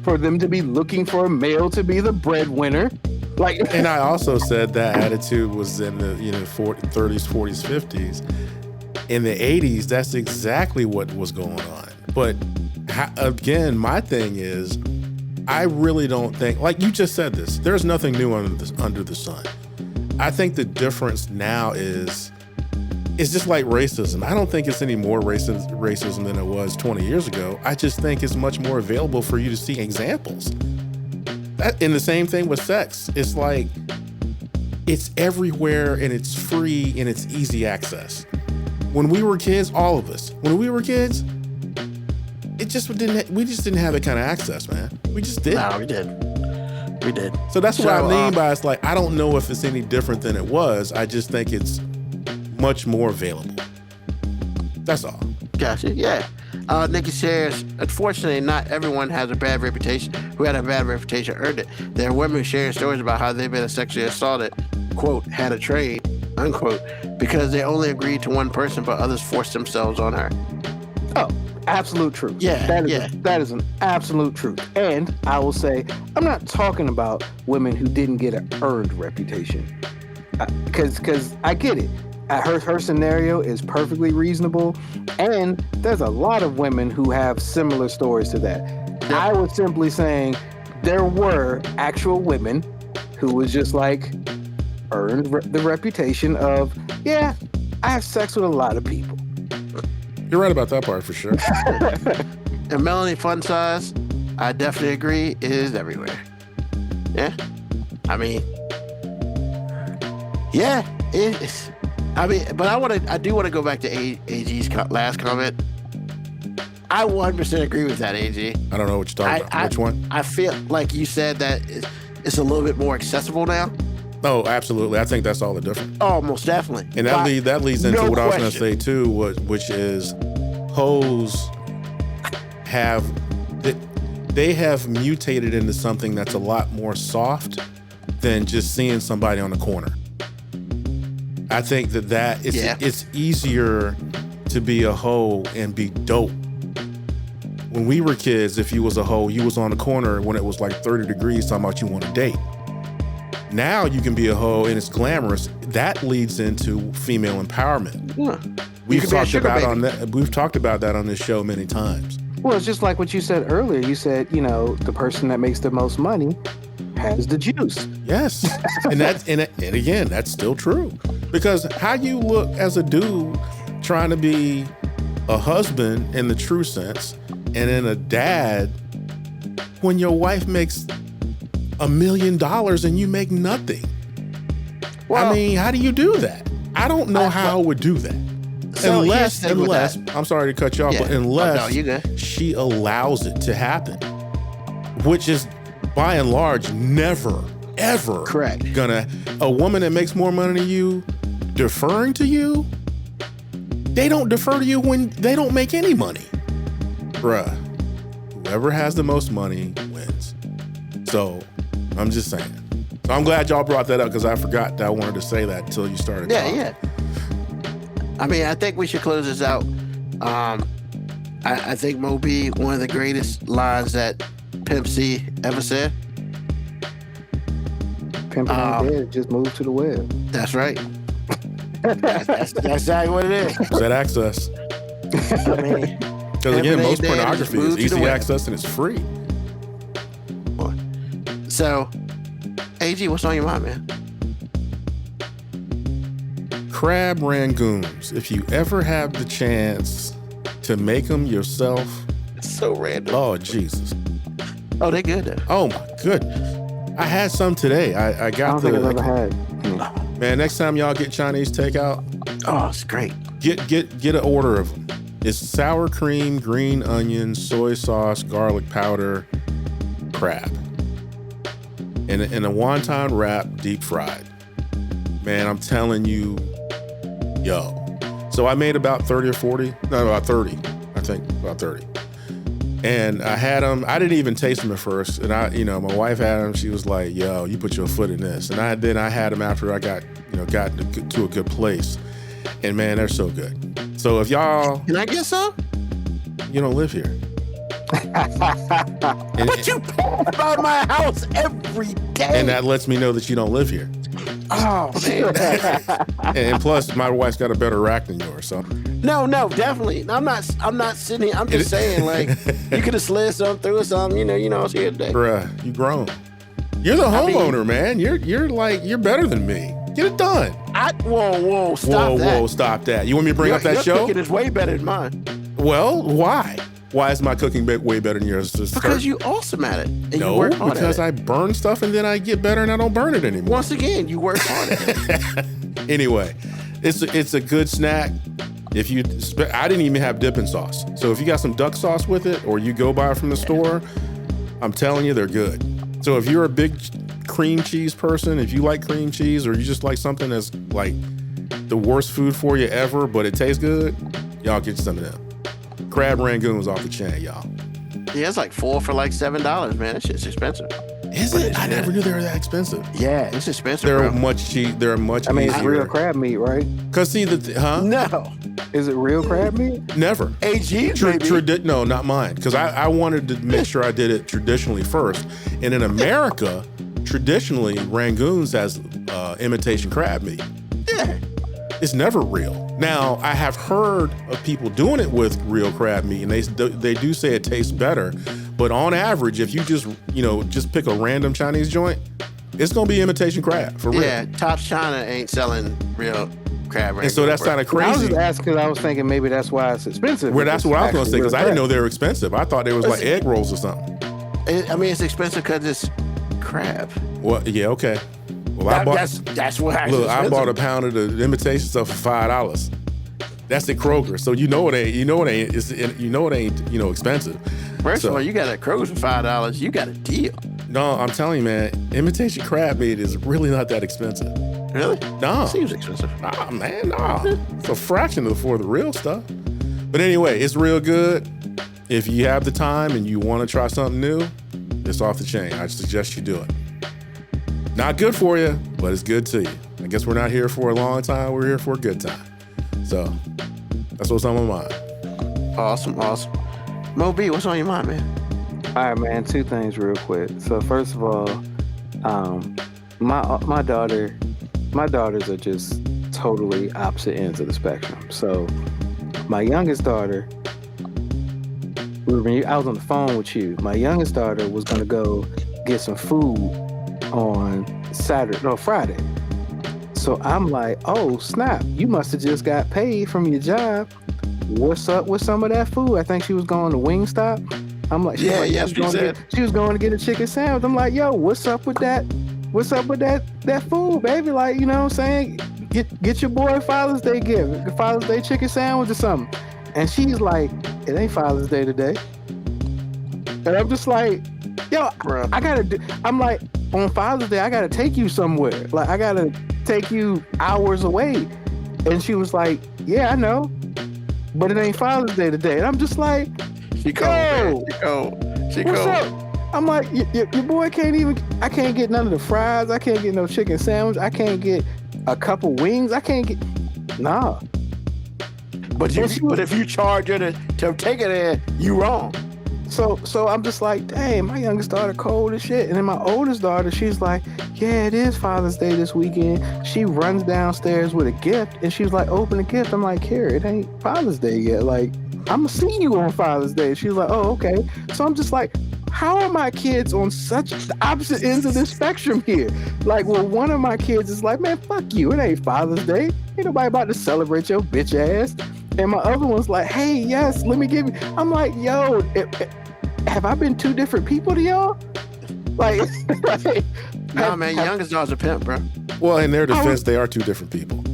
for them to be looking for a male to be the breadwinner. Like, and I also said that attitude was in the 30s, 40s, 50s. In the 80s, that's exactly what was going on. But again, my thing is, I really don't think, like you just said this, there's nothing new under the sun. I think the difference now is, it's just like racism. I don't think it's any more racism than it was 20 years ago. I just think it's much more available for you to see examples. And the same thing with sex. It's like, it's everywhere and it's free and it's easy access. When we were kids, all of us, when we were kids, we just didn't have that kind of access, man. We just didn't. No, we did. So that's what I mean by, it's like, I don't know if it's any different than it was. I just think it's much more available. That's all. Gotcha. Yeah. Nikki shares, unfortunately, not everyone has a bad reputation. Who had a bad reputation earned it. There are women sharing stories about how they've been sexually assaulted, quote, had a trade, unquote, because they only agreed to one person, but others forced themselves on her. Oh, absolute truth. Yeah. That is an absolute truth. And I will say, I'm not talking about women who didn't get an earned reputation. Because I get it. Her scenario is perfectly reasonable, and there's a lot of women who have similar stories to that. Yeah. I was simply saying there were actual women who was just like earned the reputation of, yeah, I have sex with a lot of people. You're right about that part for sure. And Melanie Fun Size, I definitely agree, it is everywhere. Yeah. I mean, yeah, it is. I mean, but I do want to go back to AG's last comment. I 100% agree with that, AG. I don't know what you're talking about. Which one? I feel like you said that it's a little bit more accessible now. Oh, absolutely. I think that's all the difference. Oh, most definitely. And that leads into what I was going to say too, which is hoes they have mutated into something that's a lot more soft than just seeing somebody on the corner. I think it's easier to be a hoe and be dope. When we were kids, if you was a hoe, you was on the corner when it was like 30 degrees talking about you want to date. Now you can be a hoe and it's glamorous. That leads into female empowerment. Yeah. We've talked about that on this show many times. Well, it's just like what you said earlier. You said, the person that makes the most money has the juice. Yes. and again, that's still true. Because how you look as a dude trying to be a husband in the true sense and then a dad when your wife makes $1 million and you make nothing. Well, I mean, how do you do that? I don't know how I would do that. So unless, I'm sorry to cut you off, but unless she allows it to happen, which is by and large never, ever a woman that makes more money than you deferring to you, they don't defer to you when they don't make any money. Bruh, whoever has the most money wins. So I'm just saying. So I'm glad y'all brought that up because I forgot that I wanted to say that until you started talking. Yeah. I mean, I think we should close this out. I think Moby, one of the greatest lines that Pimp C ever said. Pimping ain't dead, just move to the web. That's right. that's exactly what it is. Is that access? I mean, Because again, most Pimping ain't dead, pornography just is move to the easy web. access and it's free. So, AG, what's on your mind, man? Crab rangoons. If you ever have the chance to make them yourself, It's so random. oh Jesus! Oh, they good though. Oh my goodness! I had some today. I I got don't think I've ever had. man. Next time y'all get Chinese takeout, Oh, it's great. get an order of them. It's sour cream, green onion, soy sauce, garlic powder, crab, in a wonton wrap, deep fried. Man, I'm telling you, yo. So I made about 30 or 40, no, about 30, I think, about 30. And I had them, I didn't even taste them at first. And my wife had them, she was like, yo, you put your foot in this. And then I had them after I got to a good place. And man, they're so good. So if y'all, Can I get some? you don't live here. But you pass by my house every day. And that lets me know that you don't live here. Oh man. And plus, my wife's got a better rack than yours. So No, definitely. I'm not sitting here. I'm just saying, like, you could have slid something through or something. You know, I was here today. bruh, you grown. You're the homeowner, man. You're better than me. Get it done. Whoa, stop that. Whoa, stop that. You want me to bring up that your show? cooking is way better than mine. Well, why? Why is my cooking way better than yours? Because you awesome at it. And you no, work hard because at I burn stuff and then I get better and I don't burn it it. anymore. Once again, you work hard at it. Anyway, it's a good snack. If you, I didn't even have dipping sauce. So if you got some duck sauce with it, or you go buy it from the store, I'm telling you, they're good. So if you're a big cream cheese person, if you like cream cheese, or you just like something that's like the worst food for you ever, but it tastes good, y'all get some of them. Crab rangoons off the chain, y'all. Yeah, it's like 4 for like $7, man. That shit's expensive. Is it? I never knew they were that expensive. Yeah, it's expensive, They're bro. much cheap. They're much I mean, it's easier. real crab meat, right? Cause see huh? No. Is it real crab meat? Never. AG, baby. No, not mine. Because I wanted to make sure I did it traditionally first. And in America, traditionally, Rangoons has imitation crab meat. Yeah. It's never real. Now, I have heard of people doing it with real crab meat, and they do say it tastes better. But on average, if you just pick a random Chinese joint, it's gonna be imitation crab for real. Yeah, Tops China ain't selling real crab. And so that's kind of I was crazy. just asking because I was thinking maybe that's why it's expensive. Well, that's what I was gonna say, because I didn't know that. they were expensive. I thought they was like egg rolls or something. I mean, it's expensive because it's crab. Well, yeah, okay. Well, I That's what I bought a pound of the imitation stuff for $5. That's at Kroger, so you know it ain't expensive. First of all, you got a Kroger for $5. You got a deal. No, I'm telling you, man, imitation crab meat is really not that expensive. Really? No, Seems expensive. nah, man, nah. It's a fraction for the real stuff. But anyway, it's real good. If you have the time and you want to try something new, it's off the chain. I suggest you do it. Not good for you, but it's good to you. I guess we're not here for a long time. We're here for a good time. So that's what's on my mind. Awesome. Mo B, what's on your mind, man? All right, man. 2 things real quick. So first of all, my daughters are just totally opposite ends of the spectrum. So my youngest daughter, Ruben, I was on the phone with you. My youngest daughter was gonna go get some food on Friday. So I'm like, oh snap, you must have just got paid from your job. What's up with some of that food? I think she was going to Wingstop. I'm like, she was going to get a chicken sandwich. I'm like, yo, what's up with that? What's up with that food, baby? Like, you know what I'm saying? Get your boy Father's Day gift, Father's Day chicken sandwich or something. And she's like, it ain't Father's Day today. And I'm just like, yo, Bruh. I'm like, on Father's Day, I gotta take you somewhere. Like, I gotta take you hours away. And she was like, yeah, I know, but it ain't Father's Day today. And I'm just like, She cold. She what's cold. up? I'm like, your boy I can't get none of the fries. I can't get no chicken sandwich. I can't get a couple wings. I can't get, nah. But if you charge her to take it there, you wrong. So I'm just like, dang, my youngest daughter cold as shit. And then my oldest daughter, she's like, yeah, it is Father's Day this weekend. She runs downstairs with a gift and she's like, open the gift. I'm like, here, it ain't Father's Day yet. Like, I'm gonna see you on Father's Day. She's like, oh, okay. So I'm just like, how are my kids on such the opposite ends of this spectrum here? Like, well, one of my kids is like, man, fuck you. It ain't Father's Day. Ain't nobody about to celebrate your bitch ass. And my other one's like, hey, yes, let me give you. I'm like, yo, have I been two different people to y'all? Like, nah, man, youngest daughter's a pimp, bro. Well, in their defense, they are two different people.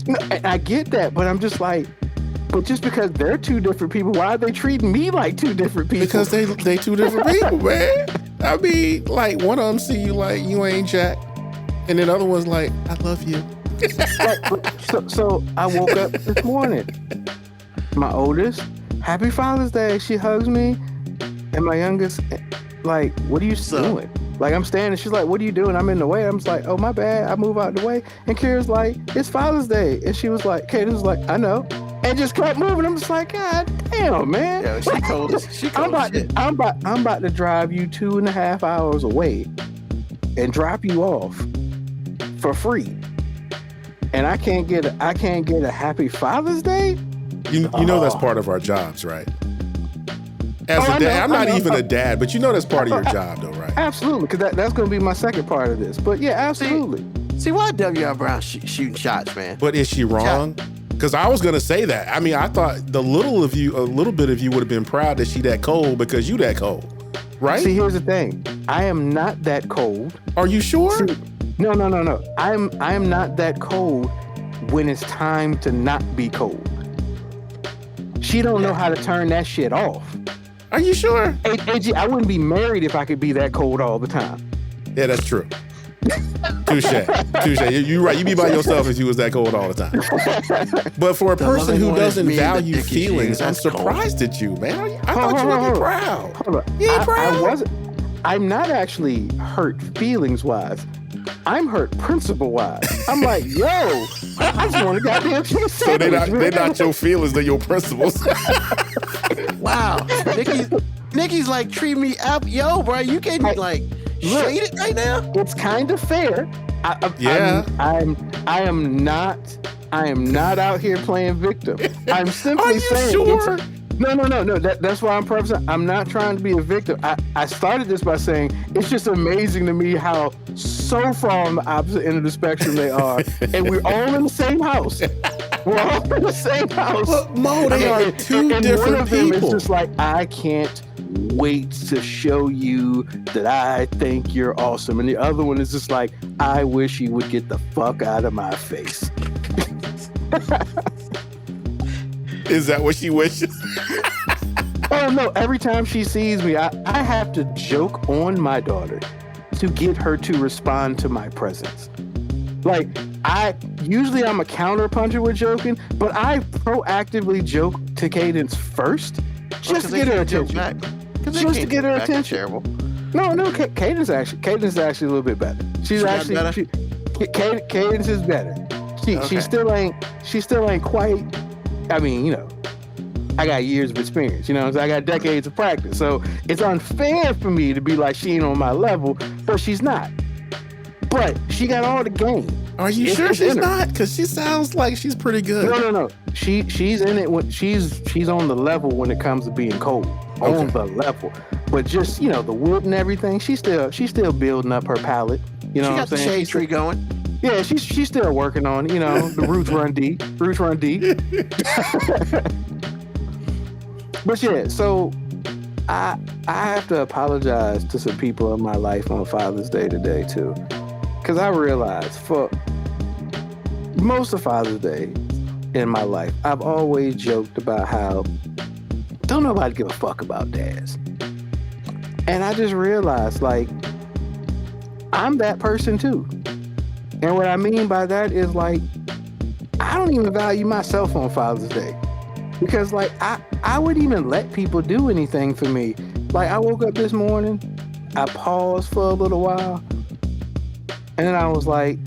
No, and I get that, but I'm just like, but just because they're two different people, why are they treating me like two different people? Because they two different people, man. I mean, like, one of them see you like you ain't Jack, and then the other one's like, I love you. So I woke up this morning. My oldest, happy Father's Day. She hugs me, and my youngest, like, what are you doing? Like, I'm standing. She's like, what are you doing? I'm in the way. I'm just like, oh, my bad. I move out the way. And Kira's like, it's Father's Day. And she was like, Kate was like, I know. And just kept moving. I'm just like, God damn, man. Yeah, she cold. I'm about to drive you 2.5 hours away and drop you off for free. And I can't get a happy Father's Day? You know that's part of our jobs, right? As a dad, I'm not even a dad, but you know that's part of your job, though, right? Absolutely, because that's going to be my second part of this. But yeah, absolutely. See why W.L. Brown shooting shots, man? But is she wrong? Because I was gonna say that. I mean, I thought a little bit of you would have been proud that she that cold because you that cold, right? See, here's the thing. I am not that cold. Are you sure? See, no. I am not that cold when it's time to not be cold. She don't know how to turn that shit off. Are you sure? AG, I wouldn't be married if I could be that cold all the time. Yeah, that's true. Touche. You're right. You'd be by yourself if you was that cold all the time. But for a person who doesn't value feelings, I'm surprised at you, man. I thought you would be proud. Hold on. You ain't proud? I'm not actually hurt feelings-wise. I'm hurt principle-wise. I'm like, yo, I just want a goddamn cheese sandwich. So they're not your feelings, they're your principles. Wow. Nikki's like, treat me up. Yo, bro, you getting like shaded right now? It's kind of fair. I am not out here playing victim. I'm simply saying. Sure? No. That's why I'm prefacing. I'm not trying to be a victim. I started this by saying it's just amazing to me how so far on the opposite end of the spectrum they are, and we're all in the same house. We're all in the same house. Look, Mo, they are two different one of them people. is just like, I can't wait to show you that I think you're awesome, and the other one is just like, I wish you would get the fuck out of my face. Is that what she wishes? Oh no, every time she sees me, I have to joke on my daughter to get her to respond to my presence. Like, I'm a counter puncher with joking, but I proactively joke to Cadence first just to get her attention. Just to get her attention. Terrible. No, Cadence is actually a little bit better. Cadence is better. She still ain't quite. I mean, I got years of experience, so I got decades of practice. So it's unfair for me to be like, she ain't on my level, but she's not. But she got all the game. Are you sure she's not? Because she sounds like she's pretty good. No. She's in it when she's on the level when it comes to being cold. Okay. On the level. But just, the wood and everything, she's still building up her palate. You know what I'm saying? She got the shade tree going. Yeah, she's still working on it. The roots run deep. But yeah, so I have to apologize to some people in my life on Father's Day today too, because I realized for most of Father's Day in my life, I've always joked about how don't nobody give a fuck about dads, and I just realized like I'm that person too. And what I mean by that is like, I don't even value myself on Father's Day because like, I wouldn't even let people do anything for me. Like I woke up this morning, I paused for a little while, and then I was like,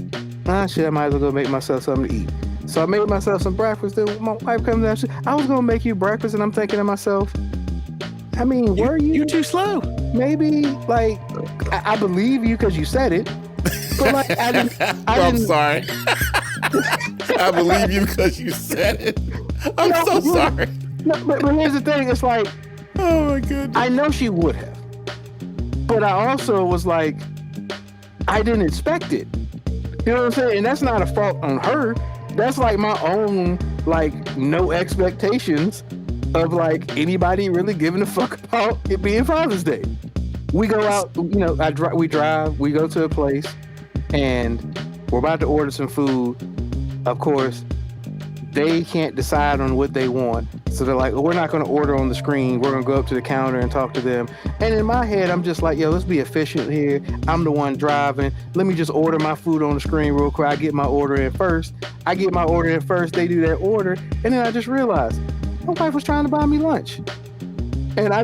shit, I might as well go make myself something to eat. So I made myself some breakfast. Then my wife comes down. I was gonna make you breakfast, and I'm thinking to myself, I mean, were you? You too slow. Maybe like I believe you because you said it, but like I didn't. I'm sorry. I believe you because you said it. I'm so sorry. No, but here's the thing. It's like, Oh my goodness. I know she would have, but I also was like, I didn't expect it. You know what I'm saying? And that's not a fault on her. That's like my own, like, no expectations of like anybody really giving a fuck about it being Father's Day. We go out, you know, we drive, we go to a place, and we're about to order some food. Of course, they can't decide on what they want. So they're like, well, we're not going to order on the screen. We're going to go up to the counter and talk to them. And in my head, I'm just like, yo, let's be efficient here. I'm the one driving. Let me just order my food on the screen real quick. I get my order in first. They do their order. And then I just realized my wife was trying to buy me lunch. And I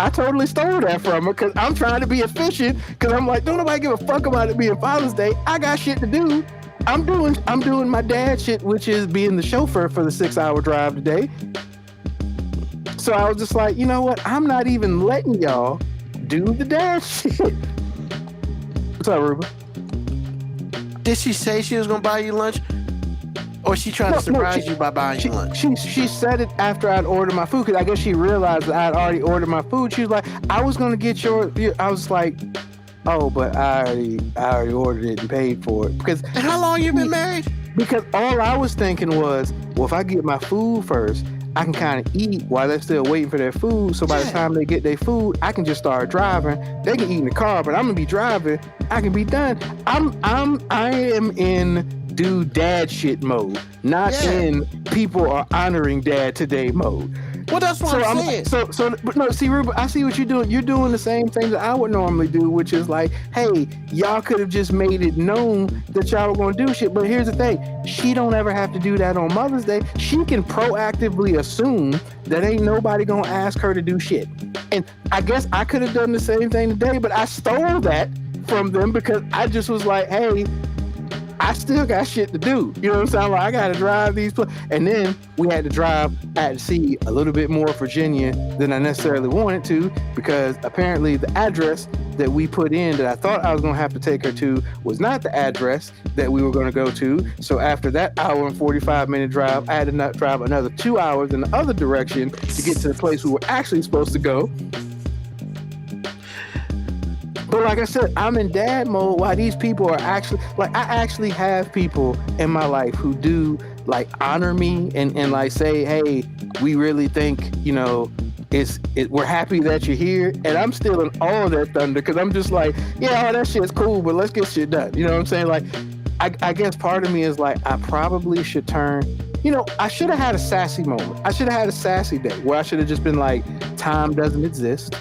totally stole that from her because I'm trying to be efficient because I'm like, don't nobody give a fuck about it being Father's Day. I got shit to do. I'm doing my dad shit, which is being the chauffeur for the 6-hour drive today. So I was just like, you know what? I'm not even letting y'all do the dad shit. What's up, Ruben? Did she say she was gonna buy you lunch, or she trying to surprise you by buying you lunch? She said it after I'd ordered my food because I guess she realized that I'd already ordered my food. She was like, I was gonna get your. I was like, oh, but I already ordered it and paid for it. Because and how long you been married? Because all I was thinking was, well, if I get my food first, I can kind of eat while they're still waiting for their food. So by the time they get their food, I can just start driving. They can eat in the car, but I'm gonna be driving. I can be done. I am in do dad shit mode, not in people are honoring dad today mode. Well, that's what I'm saying. But no, see, Ruben, I see what you're doing. You're doing the same thing that I would normally do, which is like, hey, y'all could have just made it known that y'all were going to do shit. But here's the thing. She don't ever have to do that on Mother's Day. She can proactively assume that ain't nobody going to ask her to do shit. And I guess I could have done the same thing today, but I stole that from them because I just was like, hey, I still got shit to do. You know what I'm saying? Like, I got to drive these and then we had to drive. I had to see a little bit more of Virginia than I necessarily wanted to because apparently the address that we put in that I thought I was going to have to take her to was not the address that we were going to go to. So after that hour and 45-minute drive, I had to drive another 2 hours in the other direction to get to the place we were actually supposed to go. But like I said, I'm in dad mode while these people are actually, like, I actually have people in my life who do, like, honor me and like, say, hey, we really think, you know, we're happy that you're here. And I'm still in all of that thunder because I'm just like, yeah, that shit's cool, but let's get shit done. You know what I'm saying? Like, I guess part of me is like, I probably should turn, you know, I should have had a sassy moment. I should have had a sassy day where I should have just been like, time doesn't exist.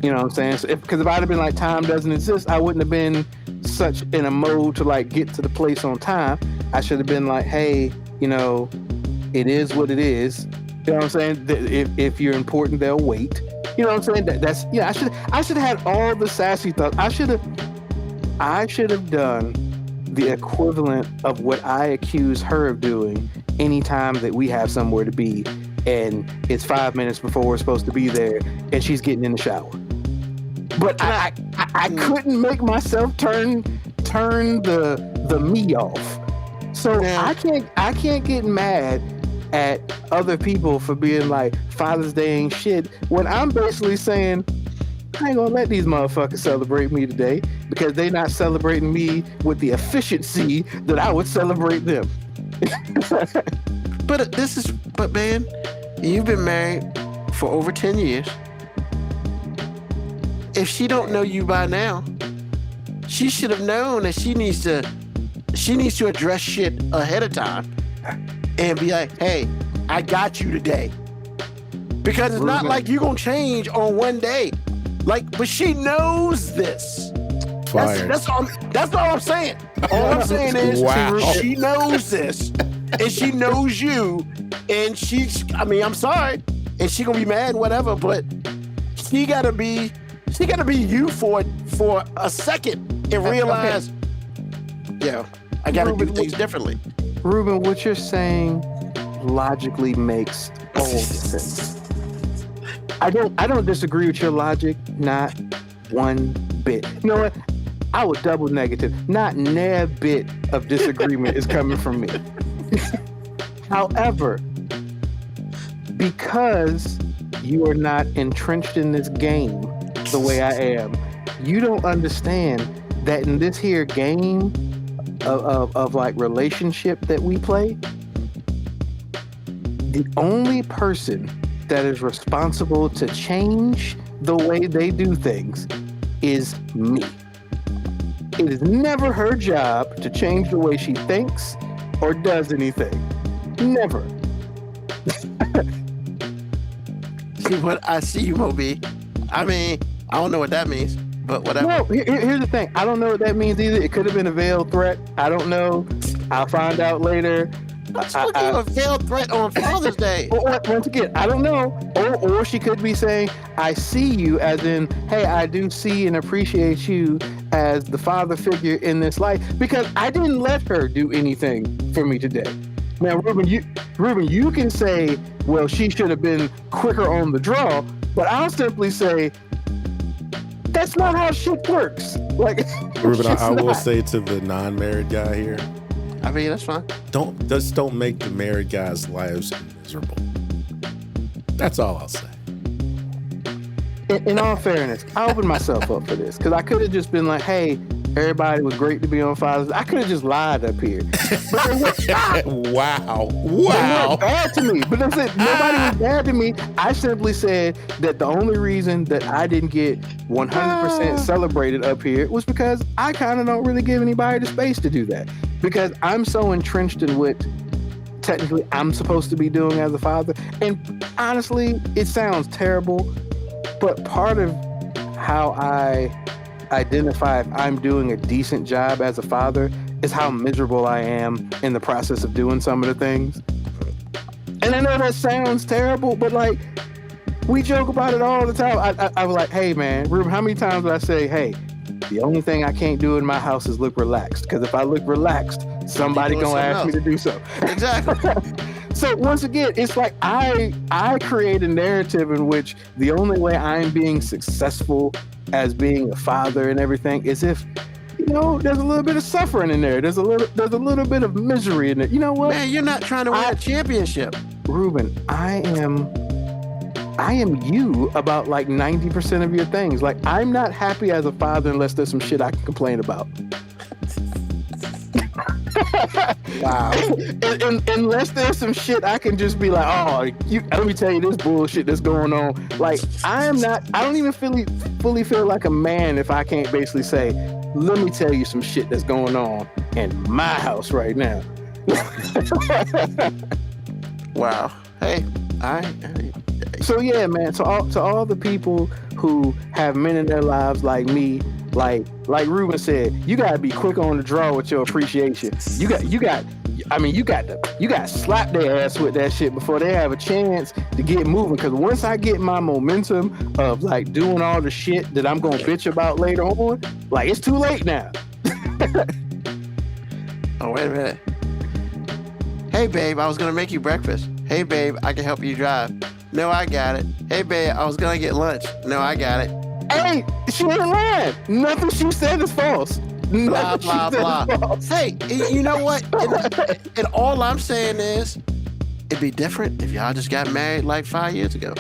You know what I'm saying? So because if I'd have been like, time doesn't exist, I wouldn't have been such in a mode to like get to the place on time. I should have been like, hey, you know, it is what it is. You know what I'm saying? If you're important, they'll wait. You know what I'm saying? That's yeah. I should have had all the sassy thoughts. I should have done the equivalent of what I accuse her of doing anytime that we have somewhere to be, and it's 5 minutes before we're supposed to be there, and she's getting in the shower. But I couldn't make myself turn the me off. So I can't get mad at other people for being like Father's Day ain't shit when I'm basically saying I ain't gonna let these motherfuckers celebrate me today because they not celebrating me with the efficiency that I would celebrate them. But man, you've been married for over 10 years. If she don't know you by now, she should have known that she needs to address shit ahead of time and be like, hey, I got you today. Because it's not like you're gonna change on one day. Like, but she knows this. That's all I'm saying. All I'm saying is she knows this. And she knows you. And I'm sorry. And she gonna be mad, whatever, but she gotta be you for a second and realize, I got to do Ruben, things differently. Ruben, what you're saying logically makes all the sense. I don't disagree with your logic, not one bit. You know what? I would double negative. Not near bit of disagreement is coming from me. However, because you are not entrenched in this game the way I am, you don't understand that in this here game of like relationship that we play, the only person that is responsible to change the way they do things is me. It is never her job to change the way she thinks or does anything. Never. See what I see you, Moby. I mean, I don't know what that means, but whatever. No, here's the thing. I don't know what that means either. It could have been a veiled threat. I don't know. I'll find out later. A veiled threat on Father's Day. Once again, I don't know. Or she could be saying, I see you, as in, hey, I do see and appreciate you as the father figure in this life, because I didn't let her do anything for me today. Now, Ruben, you can say, well, she should have been quicker on the draw, but I'll simply say, that's not how shit works. Like, Ruben, I will say to the non-married guy here, I mean, that's fine. Don't make the married guys' lives miserable. That's all I'll say. In all fairness, I opened myself up for this because I could have just been like, hey, everybody was great to be on Father's Day. I could have just lied up here. But Wow. They weren't bad to me. But that's it. Nobody was bad to me. I simply said that the only reason that I didn't get 100% celebrated up here was because I kind of don't really give anybody the space to do that. Because I'm so entrenched in what technically I'm supposed to be doing as a father. And honestly, it sounds terrible, but part of how I identify if I'm doing a decent job as a father is how miserable I am in the process of doing some of the things. And I know that sounds terrible, but like, we joke about it all the time. I was like, hey man, Ruben, how many times did I say, hey, the only thing I can't do in my house is look relaxed, because if I look relaxed, somebody gonna ask me to do so. Exactly. So once again, it's like I create a narrative in which the only way I'm being successful as being a father and everything is if, you know, there's a little bit of suffering in there. There's a little bit of misery in it. You know what? Man, you're not trying to win a championship. Ruben, I am you about like 90% of your things. Like, I'm not happy as a father unless there's some shit I can complain about. Wow. Unless there's some shit I can just be like, oh, let me tell you this bullshit that's going on. Like, I don't even fully feel like a man if I can't basically say, let me tell you some shit that's going on in my house right now. Wow. Hey, So yeah, man, to all the people who have men in their lives like me, like Ruben said, you gotta be quick on the draw with your appreciation. You got to slap their ass with that shit before they have a chance to get moving. Because once I get my momentum of like doing all the shit that I'm gonna bitch about later on, like, it's too late now. Oh, wait a minute. Hey babe, I was gonna make you breakfast. Hey babe, I can help you drive. No, I got it. Hey babe, I was gonna get lunch. No, I got it. Hey, she ain't lying. Nothing she said is false. Blah, blah, blah. Hey, you know what? And all I'm saying is, it'd be different if y'all just got married like 5 years ago.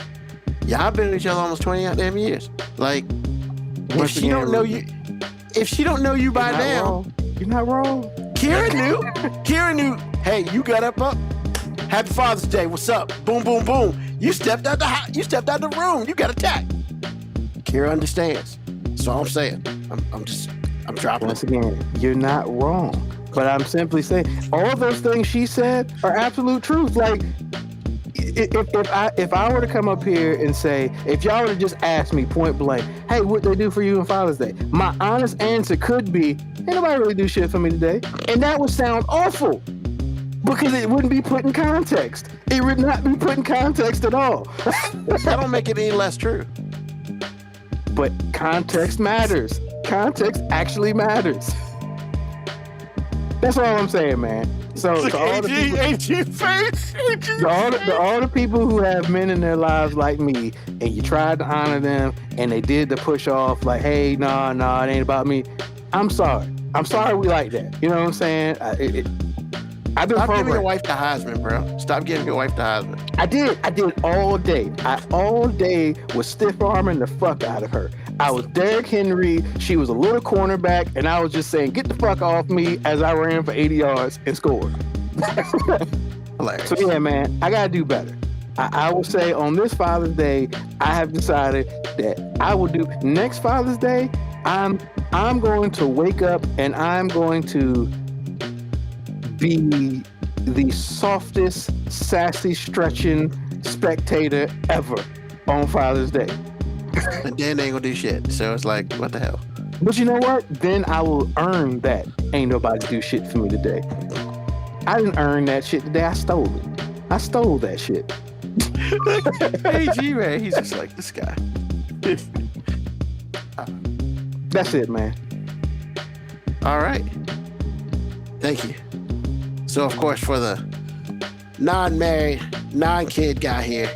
Y'all been with each other almost 20 damn years. Like, if she don't know you by now, you're not wrong. Kira knew. Hey, you got up. Happy Father's Day. What's up? Boom, boom, boom. You stepped out the house. You stepped out the room. You got attacked. Kira understands. That's all I'm saying. I'm dropping Once it. again, you're not wrong. But I'm simply saying all those things she said are absolute truth. Like, if I were to come up here and say, if y'all would have just asked me point blank, hey, what'd they do for you on Father's Day? My honest answer could be, ain't nobody really do shit for me today. And that would sound awful, because it wouldn't be put in context. It would not be put in context at all. That don't make it any less true. But context matters. Context actually matters. That's all I'm saying, man. So to all the people, all the people who have men in their lives like me, and you tried to honor them, and they did the push off, like, hey, nah, it ain't about me. I'm sorry. I'm sorry we like that. You know what I'm saying? I've been Stop giving your wife the Heisman, bro. Stop giving your wife the Heisman. I did all day. I all day was stiff arming the fuck out of her. I was Derrick Henry. She was a little cornerback, and I was just saying, "Get the fuck off me!" as I ran for 80 yards and scored. Hilarious. So yeah, man, I gotta do better. I will say on this Father's Day, I have decided that I will do next Father's Day. I'm going to wake up and I'm going to be the softest, sassy, stretching spectator ever on Father's Day. And then they ain't gonna do shit. So it's like, what the hell? But you know what? Then I will earn that. Ain't nobody do shit for me today. I didn't earn that shit today. I stole it. I stole that shit. Hey, G-Man, he's just like, this guy. That's it, man. All right. Thank you. So, of course, for the non-married, non-kid guy here,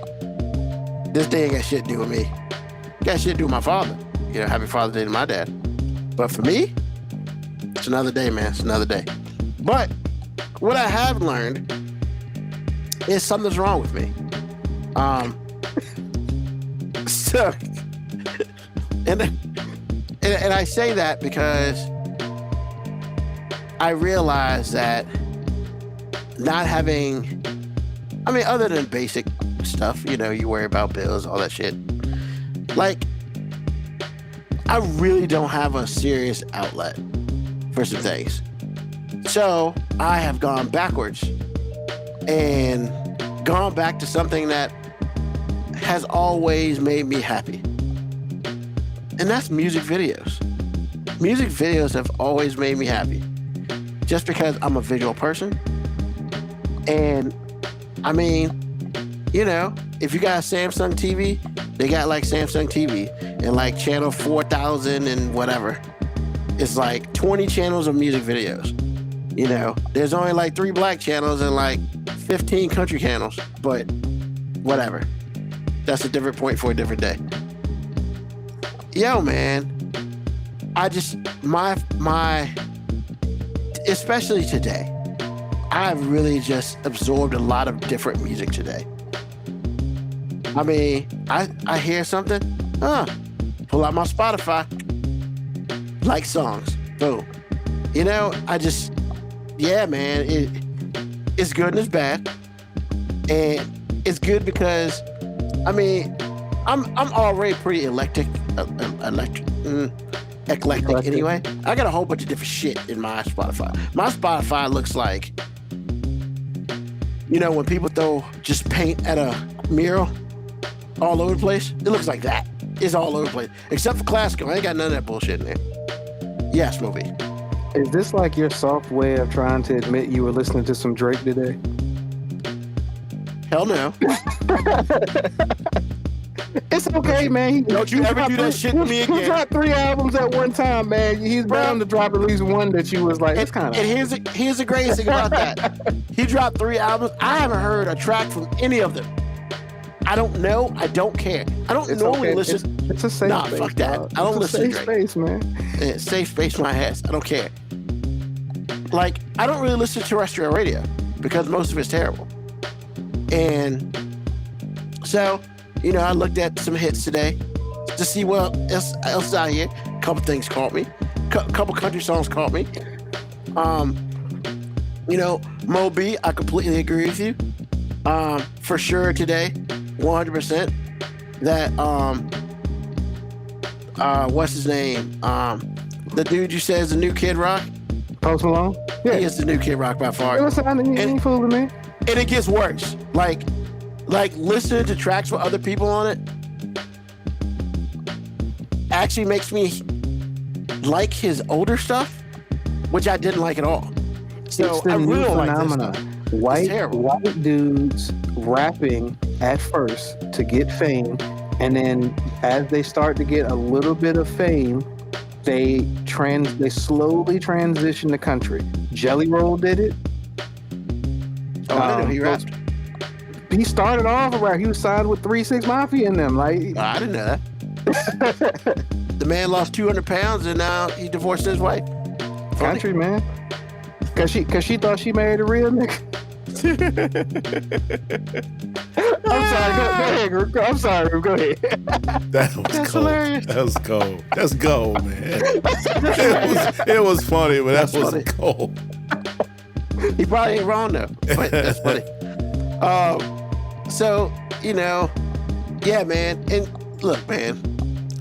this day ain't got shit to do with me. Got shit to do with my father. You know, happy Father's Day to my dad. But for me, it's another day, man. It's another day. But what I have learned is something's wrong with me. So, and I say that because I realize that not having, I mean, other than basic stuff, you know, you worry about bills, all that shit. Like, I really don't have a serious outlet for some things. So I have gone backwards and gone back to something that has always made me happy. And that's music videos. Music videos have always made me happy. Just because I'm a visual person. And I mean, you know, if you got a Samsung TV, they got like Samsung TV and like channel 4000 and whatever. It's like 20 channels of music videos. You know, there's only like 3 black channels and like 15 country channels, but whatever. That's a different point for a different day. Yo, man, I just, especially today, I've really just absorbed a lot of different music today. I mean, I hear something, pull out my Spotify, like songs, boom. You know, yeah, man, it's good and it's bad. And it's good because, I mean, I'm already pretty eclectic anyway. I got a whole bunch of different shit in my Spotify. My Spotify looks like, you know, when people throw just paint at a mural all over the place, it looks like that. It's all over the place. Except for classical. I ain't got none of that bullshit in there. Yes, movie. Is this like your soft way of trying to admit you were listening to some Drake today? Hell no. It's okay, man. Don't you ever do that shit to me again. He dropped 3 albums at one time, man. He's bound to drop at least one that you was like, it's kind of. And here's the greatest thing about that. He dropped 3 albums. I haven't heard a track from any of them. I don't know. I don't care. I don't normally listen. It's a safe space. Fuck that. Dog. I don't listen to Drake. Safe space, man. Safe space, my ass. I don't care. Like, I don't really listen to terrestrial radio because most of it's terrible. And so, you know, I looked at some hits today to see what else is out here. A couple things caught me. Couple country songs caught me. You know, Moby, I completely agree with you. For sure today, 100%. That what's his name? The dude you said is the new Kid Rock. Post Malone. Yeah, he is the new Kid Rock by far. He ain't fooling me. And it gets worse. Like listening to tracks with other people on it actually makes me like his older stuff, which I didn't like at all. So it's the I new really phenomenon. Like this stuff. White dudes rapping at first to get fame, and then as they start to get a little bit of fame, they slowly transition to country. Jelly Roll did it. Oh, I didn't know he rapped. He started off where he was signed with 3 6 Mafia in them. Like, I didn't know that. The man lost 200 pounds and now he divorced his wife. Funny. country, man. Cause she thought she married a real nigga. I'm sorry. Go ahead. I'm sorry. Go ahead. That was That's cold. hilarious. That was cold. That's gold, man. It was funny, but that was funny. cold. He probably ain't wrong though, but that's funny. So, yeah, man. And look, man,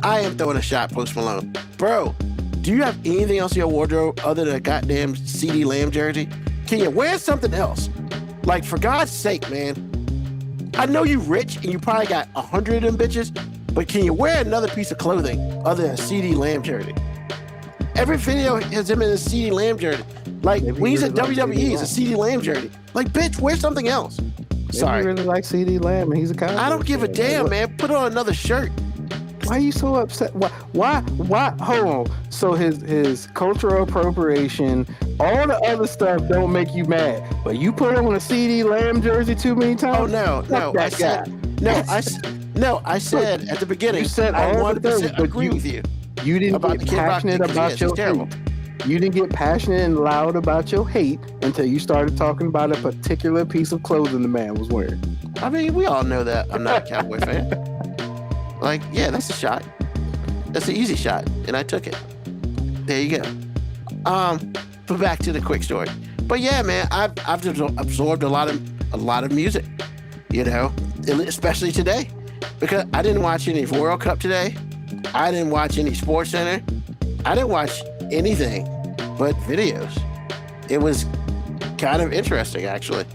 I am throwing a shot, Post Malone. Bro, do you have anything else in your wardrobe other than a goddamn CD Lamb jersey? Can you wear something else? Like, for God's sake, man. I know you rich and you probably got 100 of them bitches, but can you wear another piece of clothing other than a CD Lamb jersey? Every video has him in a CD Lamb jersey. Like, Maybe when he's he at really likes WWE, it's a CD CD Lamb jersey. Like, bitch, wear something else. Sorry. He really like CD Lamb, and he's a Cowboys I don't give a fan. damn, Like, man. Put on another shirt. Why are you so upset? Why? Hold on. So his cultural appropriation, all the other stuff don't make you mad, but you put on a CD Lamb jersey too many times. Oh no, Fuck that guy. I said at the beginning. You said I all the things, 100% but agree with you. You didn't About the get Kid Rock passionate thing, 'cause about yes, your it's terrible. hate. You didn't get passionate and loud about your hate until you started talking about a particular piece of clothing the man was wearing. I mean, we all know that I'm not a Cowboy fan. Like, yeah, that's a shot. That's an easy shot, and I took it. There you go. But back to the quick story. But yeah, man, I've absorbed a lot of music, especially today, because I didn't watch any World Cup today. I didn't watch any Sports Center. I didn't watch anything but videos. It was kind of interesting, actually.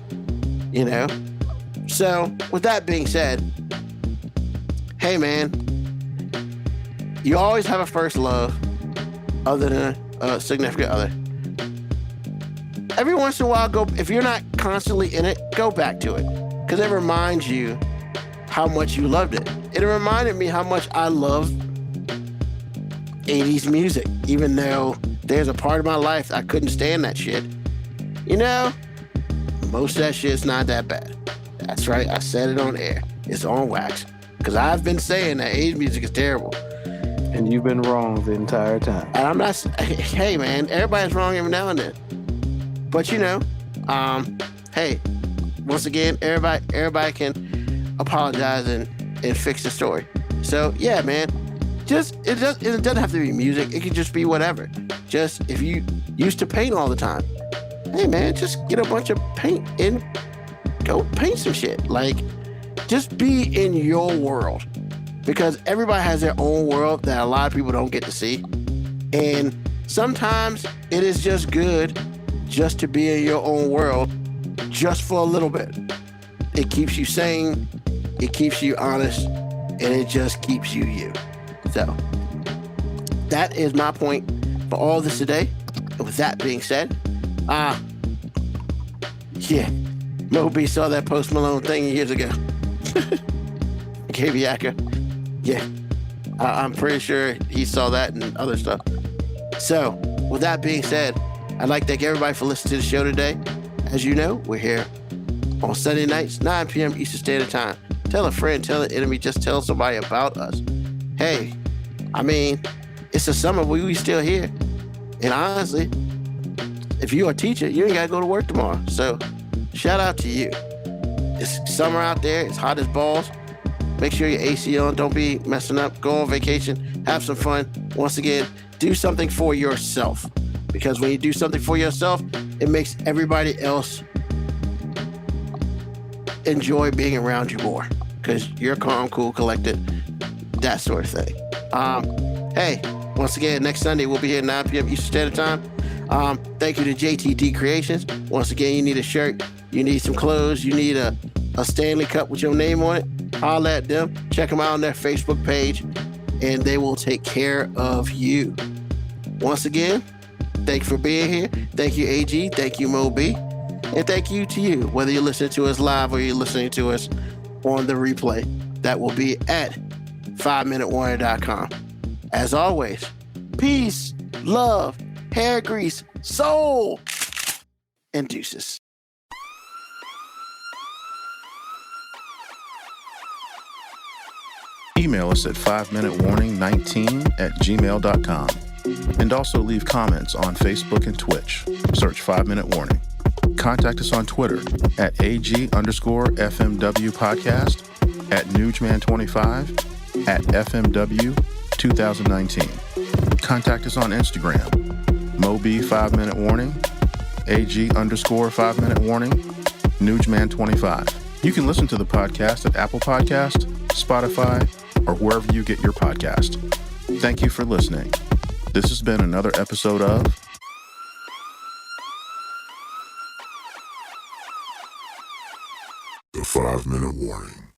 So with that being said, hey man, you always have a first love other than a significant other. Every once in a while, if you're not constantly in it, go back to it, because it reminds you how much you loved it. It reminded me how much I love 80s music, even though there's a part of my life I couldn't stand that shit. Most of that shit's not that bad. That's right, I said it on air. It's on wax. Because I've been saying that 80s music is terrible. And you've been wrong the entire time. And I'm not, hey man, everybody's wrong every now and then. But hey, once again, everybody can apologize and fix the story. So yeah, man, it doesn't have to be music. It can just be whatever. Just if you used to paint all the time, hey man, just get a bunch of paint and go paint some shit. Like, just be in your world, because everybody has their own world that a lot of people don't get to see. And sometimes it is just good just to be in your own world just for a little bit. It keeps you sane, it keeps you honest, and it just keeps you you. So that is my point for all this today. And with that being said, yeah, Moby saw that Post Malone thing years ago. KBACA. Yeah, I'm pretty sure he saw that and other stuff. So with that being said, I'd like to thank everybody for listening to the show today. As you know, we're here on Sunday nights, 9 p.m. Eastern Standard Time. Tell a friend, tell an enemy, just tell somebody about us. Hey, I mean, it's the summer, we still here. And honestly, if you're a teacher, you ain't gotta go to work tomorrow. So shout out to you. It's summer out there, it's hot as balls. Make sure your AC on, don't be messing up. Go on vacation, have some fun. Once again, do something for yourself. Because when you do something for yourself, it makes everybody else enjoy being around you more. Because you're calm, cool, collected, that sort of thing. Hey, once again, next Sunday we'll be here at 9 p.m. Eastern Standard Time. Thank you to JTD Creations. Once again, you need a shirt, you need some clothes, you need a Stanley Cup with your name on it. Holla at them. Check them out on their Facebook page, and they will take care of you. Once again, thank you for being here. Thank you, AG. Thank you, Mo B. And thank you to you, whether you're listening to us live or you're listening to us on the replay. That will be at 5minutewarrior.com. As always, peace, love, hair grease, soul. and deuces. Email us at 5minutewarning19@gmail.com. And also leave comments on Facebook and Twitch. Search 5 Minute Warning. Contact us on Twitter at AG_FMW Podcast, at Nugman25, at FMW 2019. Contact us on Instagram, Moby 5 Minute Warning, AG_5 Minute Warning, Nugman25. You can listen to the podcast at Apple Podcast, Spotify, or wherever you get your podcast. Thank you for listening. This has been another episode of The 5 Minute Warning.